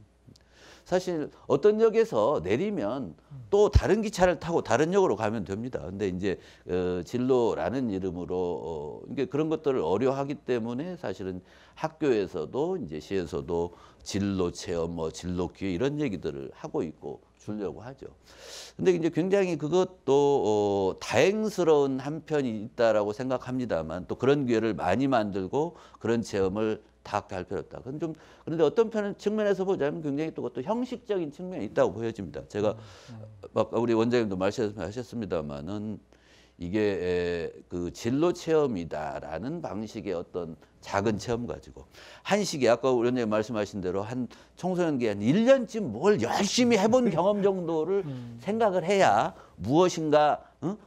S4: 사실 어떤 역에서 내리면 또 다른 기차를 타고 다른 역으로 가면 됩니다. 근데 이제 진로라는 이름으로 이게 그런 것들을 어려워하기 때문에 사실은 학교에서도 이제 시에서도 진로 체험, 진로 기회 이런 얘기들을 하고 있고 주려고 하죠. 근데 이제 굉장히 그것도 다행스러운 한편이 있다라고 생각합니다만 또 그런 기회를 많이 만들고 그런 체험을 다 할 필요 없다. 그런데 어떤 측면에서 보자면 굉장히 또 그것도 형식적인 측면이 있다고 보여집니다. 제가 우리 원장님도 말씀하셨습니다만은 이게 그 진로 체험이다라는 방식의 어떤 작은 체험 가지고 한식이 아까 우리 원장님 말씀하신 대로 한 청소년기 한 1년쯤 뭘 열심히 해본 경험 정도를 생각을 해야 무엇인가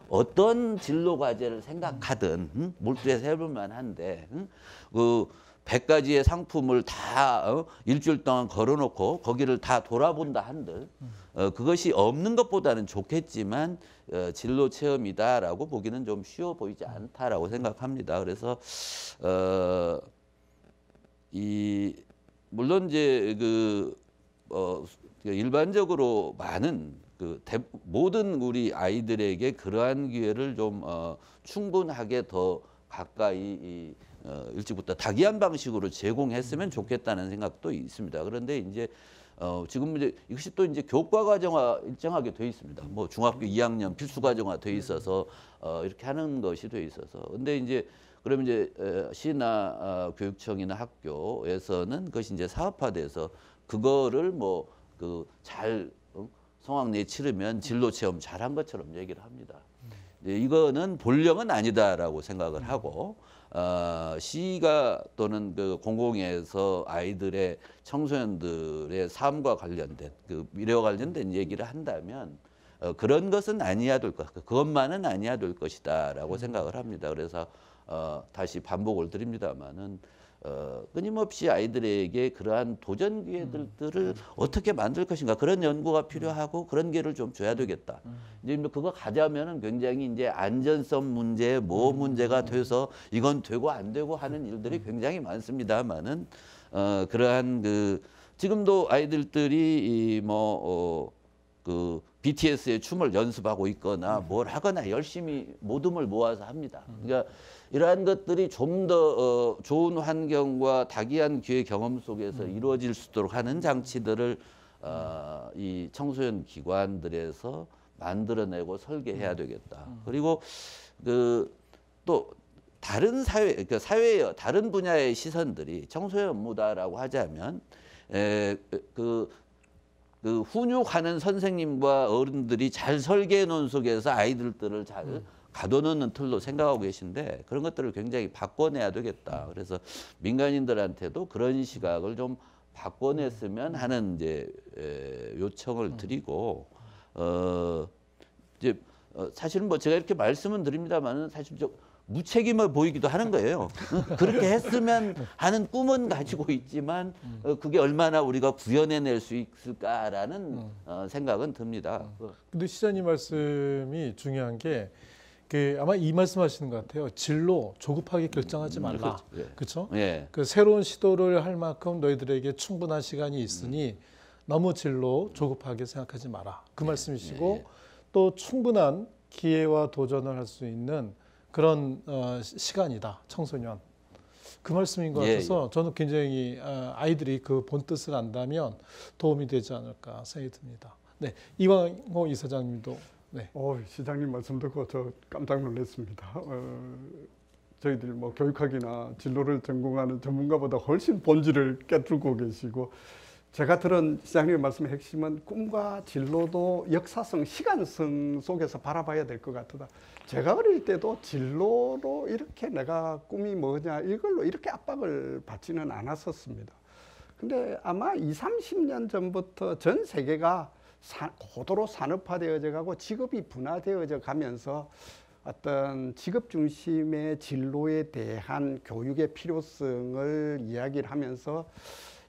S4: 어떤 진로 과제를 생각하든 몰두해서 해볼 만한데 그 100가지의 상품을 다 일주일 동안 걸어놓고 거기를 다 돌아본다 한들 그것이 없는 것보다는 좋겠지만 진로 체험이다라고 보기는 좀 쉬워 보이지 않다라고 생각합니다. 그래서 물론 이제 일반적으로 많은 모든 우리 아이들에게 그러한 기회를 좀 충분하게 더 가까이 일찍부터 닭이한 방식으로 제공했으면 좋겠다는 생각도 있습니다. 그런데 이제 지금 이제 이것이 또 이제 교과 과정화 일정하게 돼 있습니다. 중학교 2학년 필수 과정화 돼 있어서 이렇게 하는 것이 돼 있어서. 근데 이제 그러면 이제 시나 교육청이나 학교에서는 그것이 이제 사업화돼서 그거를 잘 성황 내에 치르면 진로 체험 잘한 것처럼 얘기를 합니다. 이거는 본령은 아니다라고 생각을 하고 시가 또는 그 공공에서 아이들의 청소년들의 삶과 관련된 미래와 관련된 얘기를 한다면 그런 것은 아니어야 될 것, 그것만은 아니어야 될 것이다라고 생각을 합니다. 그래서 다시 반복을 드립니다만은 끊임없이 아이들에게 그러한 도전 기회들을 어떻게 만들 것인가 그런 연구가 필요하고 그런 기회를 좀 줘야 되겠다. 이제 그거 가자면은 굉장히 이제 안전성 문제, 문제가 돼서 이건 되고 안 되고 하는 일들이 굉장히 많습니다만은 그러한 그 지금도 아이들들이 그 BTS의 춤을 연습하고 있거나 뭘 하거나 열심히 모둠을 모아서 합니다. 그러니까 이러한 것들이 좀 더 좋은 환경과 다기한 기회 경험 속에서 이루어질 수 있도록 하는 장치들을 이 청소년 기관들에서 만들어내고 설계해야 되겠다. 그리고 그 또 다른 사회, 그러니까 사회의 다른 분야의 시선들이 청소년 업무다라고 하자면 그 훈육하는 선생님과 어른들이 잘 설계해 놓은 속에서 아이들을 잘 가둬놓는 틀로 생각하고 계신데 그런 것들을 굉장히 바꿔내야 되겠다. 그래서 민간인들한테도 그런 시각을 좀 바꿔냈으면 하는 이제 요청을 드리고 이제 사실은 뭐 제가 이렇게 말씀은 드립니다만은 사실 좀 무책임해 보이기도 하는 거예요. 그렇게 했으면 하는 꿈은 가지고 있지만 그게 얼마나 우리가 구현해낼 수 있을까라는 생각은 듭니다.
S14: 근데 시장님 말씀이 중요한 게 아마 이 말씀하시는 것 같아요. 진로 조급하게 결정하지 말라. 그렇죠?
S4: 예.
S14: 그 새로운 시도를 할 만큼 너희들에게 충분한 시간이 있으니 너무 진로 조급하게 생각하지 마라. 그 말씀이시고 또 충분한 기회와 도전을 할 수 있는 그런 시간이다. 청소년. 그 말씀인 것 같아서 저는 굉장히 아이들이 그 본뜻을 안다면 도움이 되지 않을까 생각이 듭니다. 네, 이광호 이사장님도. 네.
S21: 시장님 말씀 듣고 저 깜짝 놀랐습니다. 저희들 뭐 교육학이나 진로를 전공하는 전문가보다 훨씬 본질을 깨뚫고 계시고 제가 들은 시장님의 말씀의 핵심은 꿈과 진로도 역사성, 시간성 속에서 바라봐야 될 것 같다. 제가 어릴 때도 진로로 이렇게 내가 꿈이 뭐냐 이걸로 이렇게 압박을 받지는 않았었습니다. 근데 아마 20, 30년 전부터 전 세계가 고도로 산업화되어져 가고 직업이 분화되어져 가면서 어떤 직업 중심의 진로에 대한 교육의 필요성을 이야기를 하면서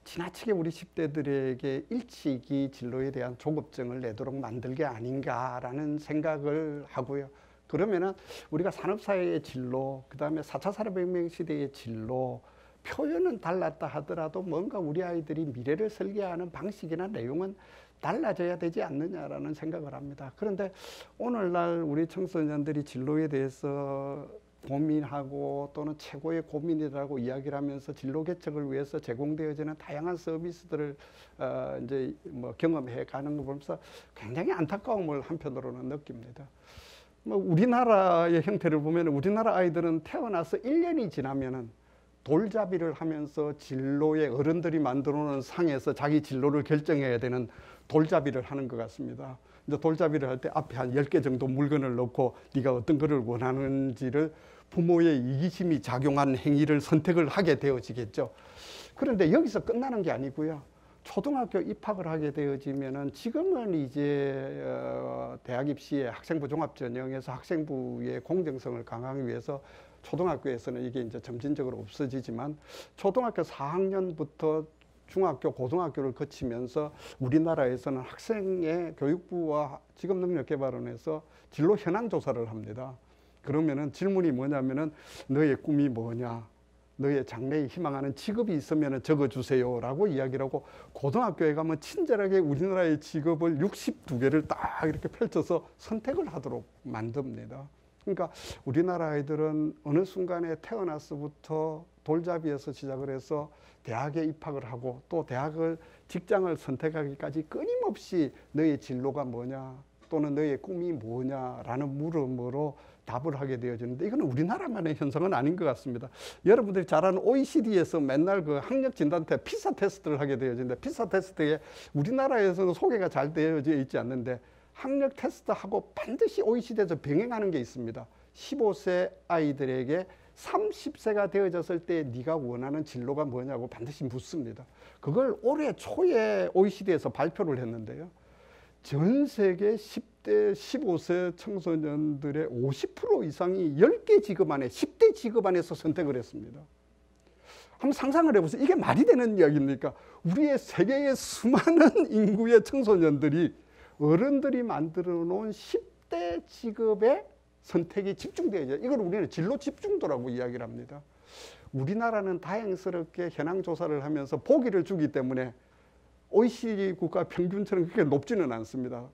S21: 지나치게 우리 10대들에게 일찍이 진로에 대한 조급증을 내도록 만들 게 아닌가라는 생각을 하고요. 그러면은 우리가 산업사회의 진로, 그 다음에 4차 산업혁명 시대의 진로, 표현은 달랐다 하더라도 뭔가 우리 아이들이 미래를 설계하는 방식이나 내용은 달라져야 되지 않느냐라는 생각을 합니다. 그런데 오늘날 우리 청소년들이 진로에 대해서 고민하고 또는 최고의 고민이라고 이야기를 하면서 진로 개척을 위해서 제공되어지는 다양한 서비스들을 이제 뭐 경험해 가는 거 보면서 굉장히 안타까움을 한편으로는 느낍니다. 뭐 우리나라의 형태를 보면 우리나라 아이들은 태어나서 1년이 지나면은 돌잡이를 하면서 진로의 어른들이 만들어 놓은 상에서 자기 진로를 결정해야 되는 돌잡이를 하는 것 같습니다. 이제 돌잡이를 할 때 앞에 한 10개 정도 물건을 넣고 네가 어떤 거를 원하는지를 부모의 이기심이 작용한 행위를 선택을 하게 되어지겠죠. 그런데 여기서 끝나는 게 아니고요. 초등학교 입학을 하게 되어지면은 지금은 이제 대학 입시에 학생부 종합전형에서 학생부의 공정성을 강화하기 위해서 초등학교에서는 이게 이제 점진적으로 없어지지만 초등학교 4학년부터 중학교, 고등학교를 거치면서 우리나라에서는 학생의 교육부와 직업능력개발원에서 진로 현황 조사를 합니다. 그러면은 질문이 뭐냐면은 너의 꿈이 뭐냐? 너의 장래에 희망하는 직업이 있으면 적어주세요라고 이야기를 하고 고등학교에 가면 친절하게 우리나라의 직업을 62개를 딱 이렇게 펼쳐서 선택을 하도록 만듭니다. 그러니까 우리나라 아이들은 어느 순간에 태어나서부터 돌잡이에서 시작을 해서 대학에 입학을 하고 또 직장을 선택하기까지 끊임없이 너의 진로가 뭐냐 또는 너의 꿈이 뭐냐라는 물음으로 답을 하게 되어지는데 이거는 우리나라만의 현상은 아닌 것 같습니다. 여러분들이 잘 아는 OECD에서 맨날 그 학력 진단테 피사 테스트를 하게 되어지는데 피사 테스트에 우리나라에서는 소개가 잘 되어져 있지 않는데 학력 테스트하고 반드시 OECD에서 병행하는 게 있습니다. 15세 아이들에게 30세가 되어졌을 때 네가 원하는 진로가 뭐냐고 반드시 묻습니다. 그걸 올해 초에 OECD에서 발표를 했는데요. 전 세계 10대 15세 청소년들의 50% 이상이 10개 직업 안에 10대 직업 안에서 선택을 했습니다. 한번 상상을 해보세요. 이게 말이 되는 이야기입니까? 우리의 세계의 수많은 인구의 청소년들이 어른들이 만들어 놓은 10대 직업의 선택이 집중되어져. 이걸 우리는 진로 집중도라고 이야기를 합니다. 우리나라는 다행스럽게 현황 조사를 하면서 보기를 주기 때문에 OECD 국가 평균처럼 그렇게 높지는 않습니다.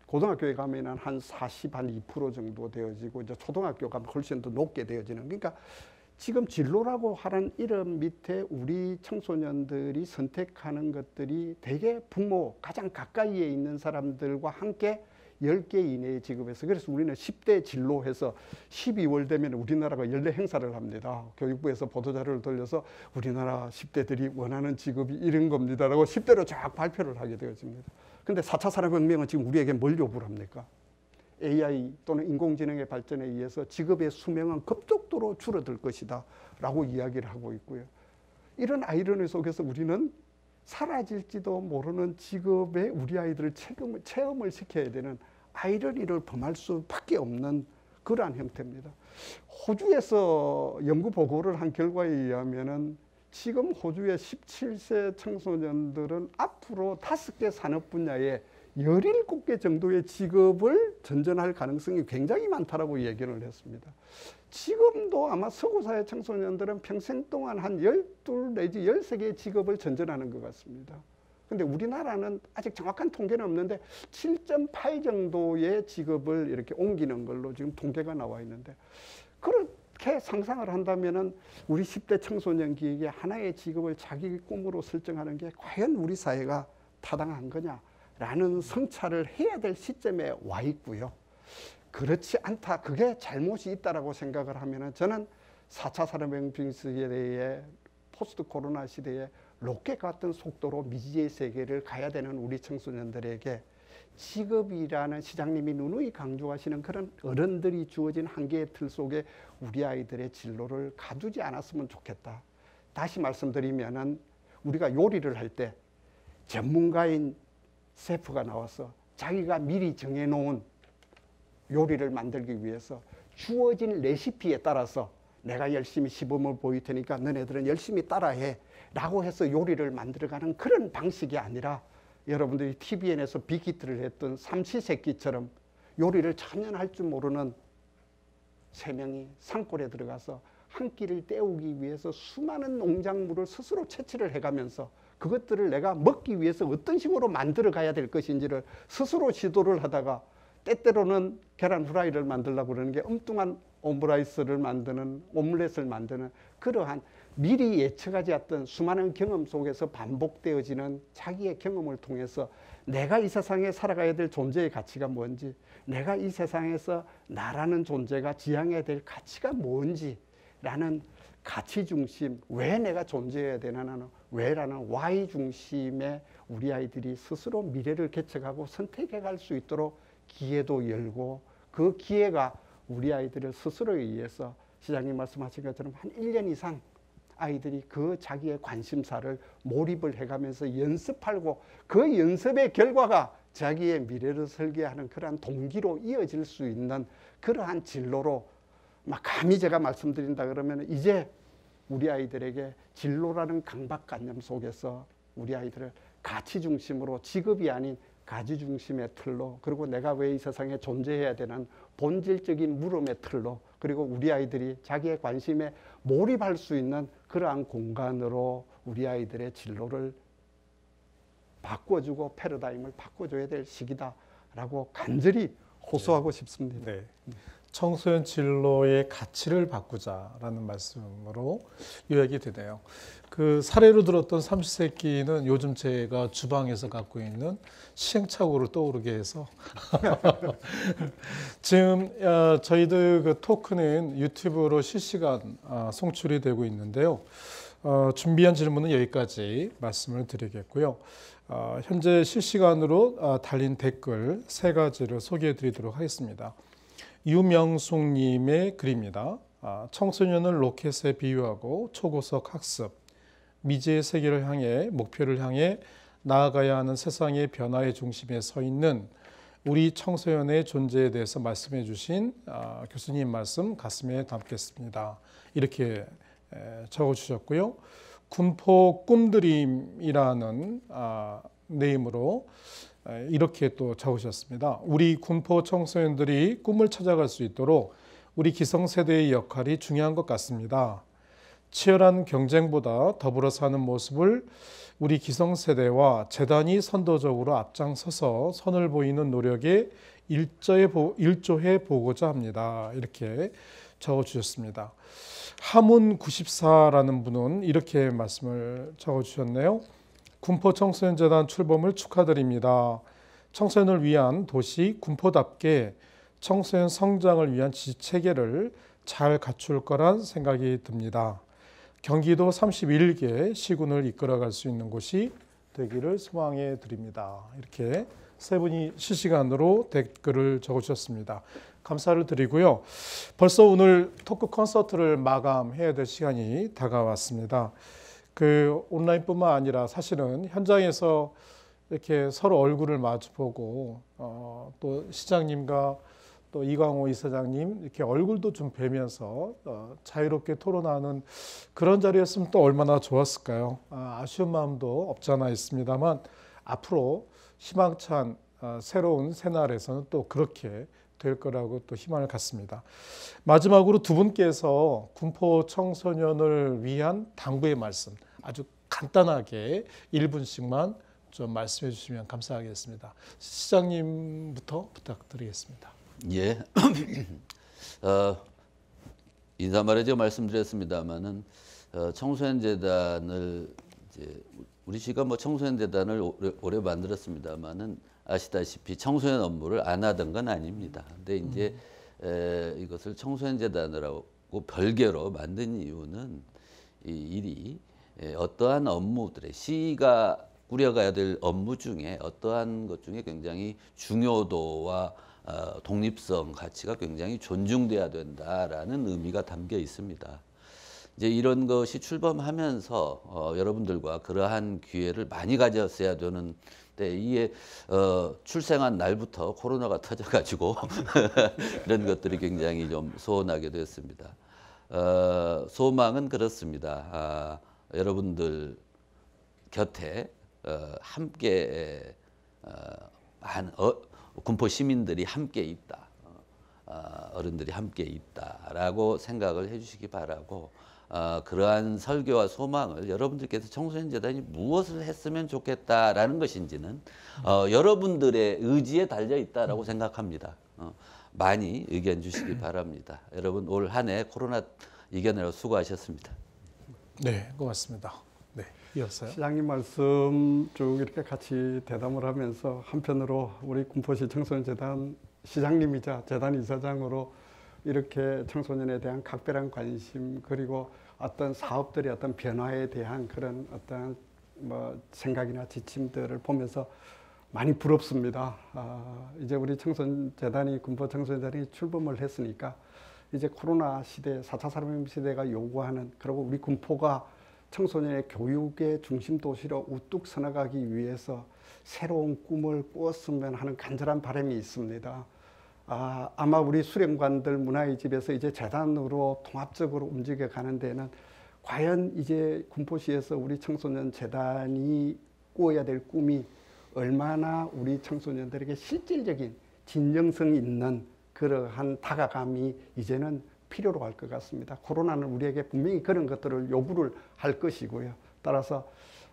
S21: 고등학교에 가면 한 40, 한 2% 정도 되어지고 이제 초등학교 가면 훨씬 더 높게 되어지는. 그러니까 지금 진로라고 하는 이름 밑에 우리 청소년들이 선택하는 것들이 대개 부모, 가장 가까이에 있는 사람들과 함께 10개 이내의 직업에서, 그래서 우리는 10대 진로해서 12월 되면 우리나라가 연례 행사를 합니다. 교육부에서 보도자료를 돌려서 우리나라 10대들이 원하는 직업이 이런 겁니다라고 10대로 쫙 발표를 하게 되어집니다. 근데 4차 산업혁명은 지금 우리에게 뭘 요구를 합니까? AI 또는 인공지능의 발전에 의해서 직업의 수명은 급속도로 줄어들 것이다 라고 이야기를 하고 있고요. 이런 아이러니 속에서 우리는 사라질지도 모르는 직업에 우리 아이들을 체험을 시켜야 되는 아이러니를 범할 수밖에 없는 그러한 형태입니다. 호주에서 연구 보고를 한 결과에 의하면은 지금 호주의 17세 청소년들은 앞으로 5개 산업 분야에 17개 정도의 직업을 전전할 가능성이 굉장히 많다라고 얘기를 했습니다. 지금도 아마 서구사회 청소년들은 평생 동안 한 12 내지 13개의 직업을 전전하는 것 같습니다. 근데 우리나라는 아직 정확한 통계는 없는데 7.8 정도의 직업을 이렇게 옮기는 걸로 지금 통계가 나와 있는데, 그렇게 상상을 한다면은 우리 10대 청소년기에게 하나의 직업을 자기 꿈으로 설정하는 게 과연 우리 사회가 타당한 거냐라는 성찰을 해야 될 시점에 와 있고요. 그렇지 않다, 그게 잘못이 있다라고 생각을 하면은 저는 4차 산업혁명 시대에 포스트 코로나 시대에 로켓 같은 속도로 미지의 세계를 가야 되는 우리 청소년들에게 직업이라는 시장님이 누누이 강조하시는 그런 어른들이 주어진 한계의 틀 속에 우리 아이들의 진로를 가두지 않았으면 좋겠다. 다시 말씀드리면은 우리가 요리를 할 때 전문가인 셰프가 나와서 자기가 미리 정해놓은 요리를 만들기 위해서 주어진 레시피에 따라서 내가 열심히 시범을 보일 테니까 너네들은 열심히 따라해 라고 해서 요리를 만들어가는 그런 방식이 아니라, 여러분들이 TVN에서 빅히트를 했던 삼시세끼처럼 요리를 전혀 할 줄 모르는 3명이 산골에 들어가서 한 끼를 때우기 위해서 수많은 농작물을 스스로 채취를 해가면서 그것들을 내가 먹기 위해서 어떤 식으로 만들어 가야 될 것인지를 스스로 시도를 하다가 때때로는 계란 후라이를 만들려고 그러는 게 엉뚱한 오므라이스를 만드는, 오믈렛을 만드는 그러한 미리 예측하지 않던 수많은 경험 속에서 반복되어지는 자기의 경험을 통해서 내가 이 세상에 살아가야 될 존재의 가치가 뭔지, 내가 이 세상에서 나라는 존재가 지향해야 될 가치가 뭔지라는 가치 중심, 왜 내가 존재해야 되나는 왜라는 Y 중심의 우리 아이들이 스스로 미래를 개척하고 선택해 갈 수 있도록 기회도 열고, 그 기회가 우리 아이들을 스스로에 의해서 시장님 말씀하신 것처럼 한 1년 이상 아이들이 그 자기의 관심사를 몰입을 해가면서 연습하고 그 연습의 결과가 자기의 미래를 설계하는 그러한 동기로 이어질 수 있는 그러한 진로로, 막 감히 제가 말씀드린다 그러면 이제 우리 아이들에게 진로라는 강박관념 속에서 우리 아이들을 가치 중심으로, 직업이 아닌 가치 중심의 틀로, 그리고 내가 왜 이 세상에 존재해야 되는 본질적인 물음의 틀로, 그리고 우리 아이들이 자기의 관심에 몰입할 수 있는 그러한 공간으로 우리 아이들의 진로를 바꿔주고 패러다임을 바꿔줘야 될 시기다라고 간절히 호소하고 싶습니다.
S14: 네. 청소년 진로의 가치를 바꾸자라는 말씀으로 요약이 되네요. 그 사례로 들었던 삼시세끼는 요즘 제가 주방에서 갖고 있는 시행착오를 떠오르게 해서 지금 저희들 그 토크는 유튜브로 실시간 송출이 되고 있는데요. 준비한 질문은 여기까지 말씀을 드리겠고요. 현재 실시간으로 달린 댓글 3가지를 소개해 드리도록 하겠습니다. 유명숙님의 글입니다. 청소년을 로켓에 비유하고 초고속 학습, 미지의 세계를 향해, 목표를 향해 나아가야 하는 세상의 변화의 중심에 서 있는 우리 청소년의 존재에 대해서 말씀해 주신 교수님 말씀 가슴에 담겠습니다. 이렇게 적어주셨고요. 군포 꿈드림이라는 네임으로 이렇게 또 적으셨습니다. 우리 군포 청소년들이 꿈을 찾아갈 수 있도록 우리 기성세대의 역할이 중요한 것 같습니다. 치열한 경쟁보다 더불어 사는 모습을 우리 기성세대와 재단이 선도적으로 앞장서서 선을 보이는 노력에 일조해 보고자 합니다. 이렇게 적어주셨습니다. 하문94라는 분은 이렇게 말씀을 적어주셨네요. 군포 청소년재단 출범을 축하드립니다. 청소년을 위한 도시 군포답게 청소년 성장을 위한 지체계를 잘 갖출 거란 생각이 듭니다. 경기도 31개 시군을 이끌어갈 수 있는 곳이 되기를 소망해 드립니다. 이렇게 세 분이 실시간으로 댓글을 적어주셨습니다. 감사를 드리고요. 벌써 오늘 토크 콘서트를 마감해야 될 시간이 다가왔습니다. 그 온라인뿐만 아니라 사실은 현장에서 이렇게 서로 얼굴을 마주보고 또 시장님과 또 이광호 이사장님 이렇게 얼굴도 좀 뵈면서 자유롭게 토론하는 그런 자리였으면 또 얼마나 좋았을까요? 아쉬운 마음도 없잖아 있습니다만 앞으로 희망찬 새로운 새날에서는 또 그렇게 될 거라고 또 희망을 갖습니다. 마지막으로 두 분께서 군포 청소년을 위한 당부의 말씀 아주 간단하게 1분씩만 좀 말씀해 주시면 감사하겠습니다. 시장님부터 부탁드리겠습니다.
S4: 예, 인사말에 제가 말씀드렸습니다만은 청소년재단을 이제 우리 시가 뭐 청소년재단을 오래 만들었습니다만은 아시다시피 청소년 업무를 안 하던 건 아닙니다. 근데 이제 이것을 청소년재단이라고 별개로 만든 이유는 이 일이 어떠한 업무들의 시가 꾸려가야 될 업무 중에 어떠한 것 중에 굉장히 중요도와 독립성 가치가 굉장히 존중돼야 된다라는 의미가 담겨 있습니다. 이제 이런 것이 출범하면서 여러분들과 그러한 기회를 많이 가졌어야 되는데 이게 출생한 날부터 코로나가 터져가지고 이런 것들이 굉장히 좀 소원하게 됐습니다. 소망은 그렇습니다. 여러분들 곁에 함께 군포 시민들이 함께 있다, 어른들이 함께 있다라고 생각을 해주시기 바라고 그러한 설교와 소망을 여러분들께서 청소년재단이 무엇을 했으면 좋겠다라는 것인지는 여러분들의 의지에 달려 있다라고 생각합니다. 많이 의견 주시기 바랍니다. 여러분 올 한 해 코로나 이겨내려 수고하셨습니다.
S14: 네, 고맙습니다. 네, 이었어요.
S21: 시장님 말씀 쭉 이렇게 같이 대담을 하면서 한편으로 우리 군포시 청소년재단 시장님이자 재단 이사장으로 이렇게 청소년에 대한 각별한 관심 그리고 어떤 사업들의 어떤 변화에 대한 그런 어떤 뭐 생각이나 지침들을 보면서 많이 부럽습니다. 이제 우리 청소년재단이 군포 청소년재단이 출범을 했으니까 이제 코로나 시대 4차 산업혁명 시대가 요구하는 그리고 우리 군포가 청소년의 교육의 중심 도시로 우뚝 서나가기 위해서 새로운 꿈을 꾸었으면 하는 간절한 바람이 있습니다. 아마 우리 수련관들 문화의 집에서 이제 재단으로 통합적으로 움직여 가는 데는 과연 이제 군포시에서 우리 청소년 재단이 꾸어야 될 꿈이 얼마나 우리 청소년들에게 실질적인 진정성 있는 그러한 다가감이 이제는 필요로 할 것 같습니다. 코로나는 우리에게 분명히 그런 것들을 요구를 할 것이고요. 따라서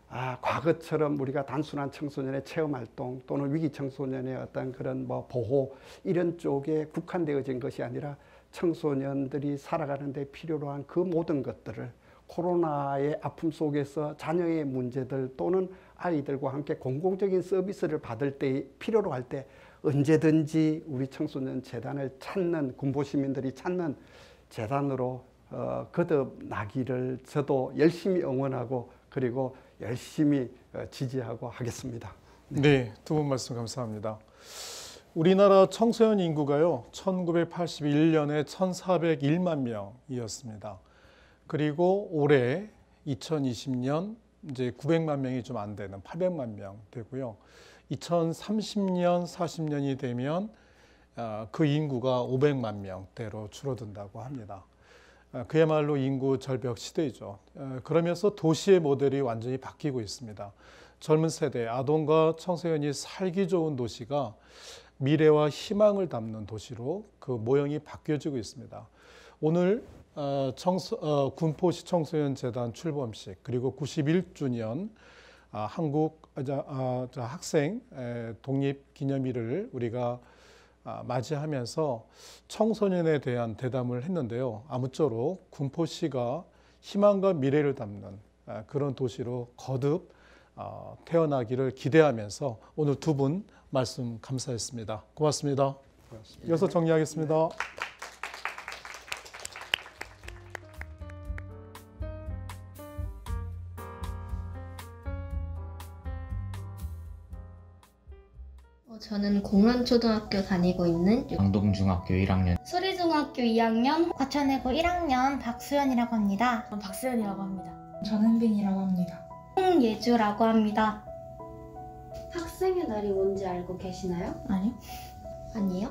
S21: 과거처럼 우리가 단순한 청소년의 체험활동 또는 위기 청소년의 어떤 그런 뭐 보호 이런 쪽에 국한되어진 것이 아니라 청소년들이 살아가는 데 필요로 한 그 모든 것들을 코로나의 아픔 속에서 자녀의 문제들 또는 아이들과 함께 공공적인 서비스를 받을 때 필요로 할 때 언제든지 우리 청소년 재단을 찾는 군포 시민들이 찾는 재단으로 거듭나기를 저도 열심히 응원하고 그리고 열심히 지지하고 하겠습니다.
S14: 네, 두 분 말씀 감사합니다. 우리나라 청소년 인구가요, 1981년에 1,401만 명이었습니다. 그리고 올해 2020년 이제 900만 명이 좀 안 되는 800만 명 되고요. 2030년, 40년이 되면 그 인구가 500만 명대로 줄어든다고 합니다. 그야말로 인구 절벽 시대이죠. 그러면서 도시의 모델이 완전히 바뀌고 있습니다. 젊은 세대, 아동과 청소년이 살기 좋은 도시가 미래와 희망을 담는 도시로 그 모형이 바뀌어지고 있습니다. 오늘 군포시 청소년재단 출범식 그리고 91주년 한국 학생 독립기념일을 우리가 맞이하면서 청소년에 대한 대담을 했는데요. 아무쪼록 군포시가 희망과 미래를 담는 그런 도시로 거듭 태어나기를 기대하면서 오늘 두 분 말씀 감사했습니다. 고맙습니다. 이어서 정리하겠습니다.
S11: 저는 공란초등학교 다니고 있는
S12: 강동중학교 1학년
S2: 수리중학교 2학년
S13: 과천외고 1학년 박수연이라고 합니다. 저는 박수연이라고 합니다.
S15: 전은빈이라고 합니다.
S2: 홍예주라고 합니다.
S11: 학생의 날이 뭔지 알고 계시나요?
S13: 아니요.
S11: 아니요?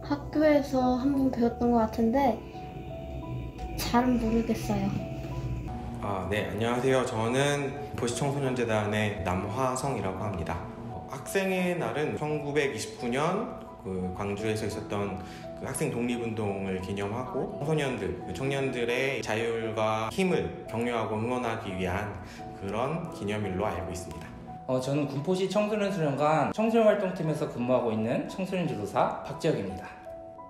S11: 학교에서 한 번 배웠던 것 같은데 잘은 모르겠어요.
S16: 네, 안녕하세요. 저는 포시청소년재단의 남화성이라고 합니다. 학생의 날은 1929년 광주에서 있었던 학생 독립운동을 기념하고 청년들의 자율과 힘을 격려하고 응원하기 위한 그런 기념일로 알고 있습니다.
S9: 저는 군포시 청소년수련관 청소년활동팀에서 근무하고 있는 청소년 지도사 박지혁입니다.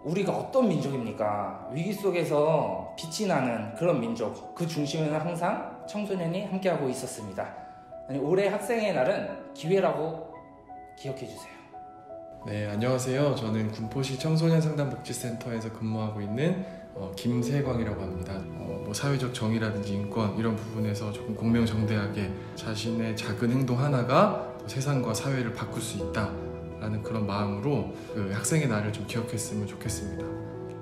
S9: 우리가 어떤 민족입니까? 위기 속에서 빛이 나는 그런 민족, 그 중심에는 항상 청소년이 함께하고 있었습니다. 올해 학생의 날은 기회라고 기억해 주세요.
S17: 네, 안녕하세요. 저는 군포시 청소년 상담복지센터에서 근무하고 있는 김세광이라고 합니다. 사회적 정의라든지 인권 이런 부분에서 조금 공명정대하게 자신의 작은 행동 하나가 세상과 사회를 바꿀 수 있다라는 그런 마음으로 학생의 날을 좀 기억했으면 좋겠습니다.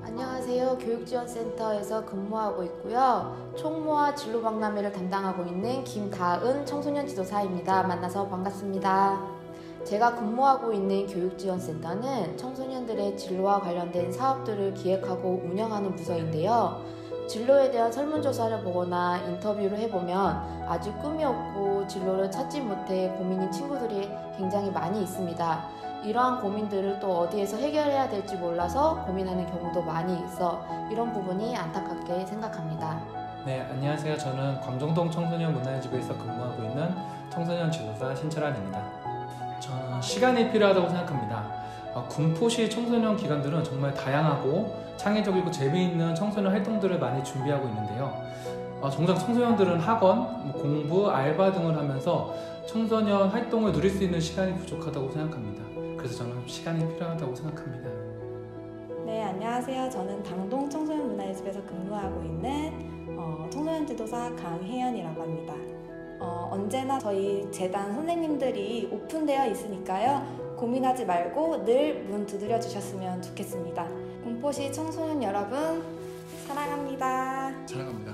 S18: 안녕하세요. 교육지원센터에서 근무하고 있고요. 총무와 진로박람회를 담당하고 있는 김다은 청소년 지도사입니다. 만나서 반갑습니다. 제가 근무하고 있는 교육지원센터는 청소년들의 진로와 관련된 사업들을 기획하고 운영하는 부서인데요. 진로에 대한 설문조사를 보거나 인터뷰를 해보면 아직 꿈이 없고 진로를 찾지 못해 고민인 친구들이 굉장히 많이 있습니다. 이러한 고민들을 또 어디에서 해결해야 될지 몰라서 고민하는 경우도 많이 있어 이런 부분이 안타깝게 생각합니다.
S19: 네, 안녕하세요. 저는 광정동 청소년 문화의 집에서 근무하고 있는 청소년 지도사 신철환입니다. 저는 시간이 필요하다고 생각합니다. 군포시 청소년 기관들은 정말 다양하고 창의적이고 재미있는 청소년 활동들을 많이 준비하고 있는데요. 정작 청소년들은 학원, 공부, 알바 등을 하면서 청소년 활동을 누릴 수 있는 시간이 부족하다고 생각합니다. 그래서 저는 시간이 필요하다고 생각합니다.
S20: 네, 안녕하세요. 저는 당동 청소년 문화의 집에서 근무하고 있는 청소년 지도사 강혜연이라고 합니다. 언제나 저희 재단 선생님들이 오픈되어 있으니까요. 고민하지 말고 늘 문 두드려 주셨으면 좋겠습니다. 군포시 청소년 여러분 사랑합니다.
S17: 사랑합니다.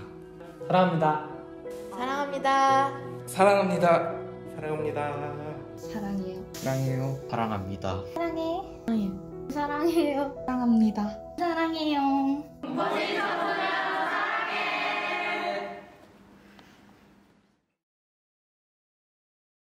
S19: 사랑합니다.
S18: 사랑합니다.
S9: 사랑합니다.
S16: 사랑합니다.
S11: 사랑해요.
S12: 사랑해요. 사랑합니다.
S11: 사랑해. 사랑해요. 사랑합니다. 사랑해요.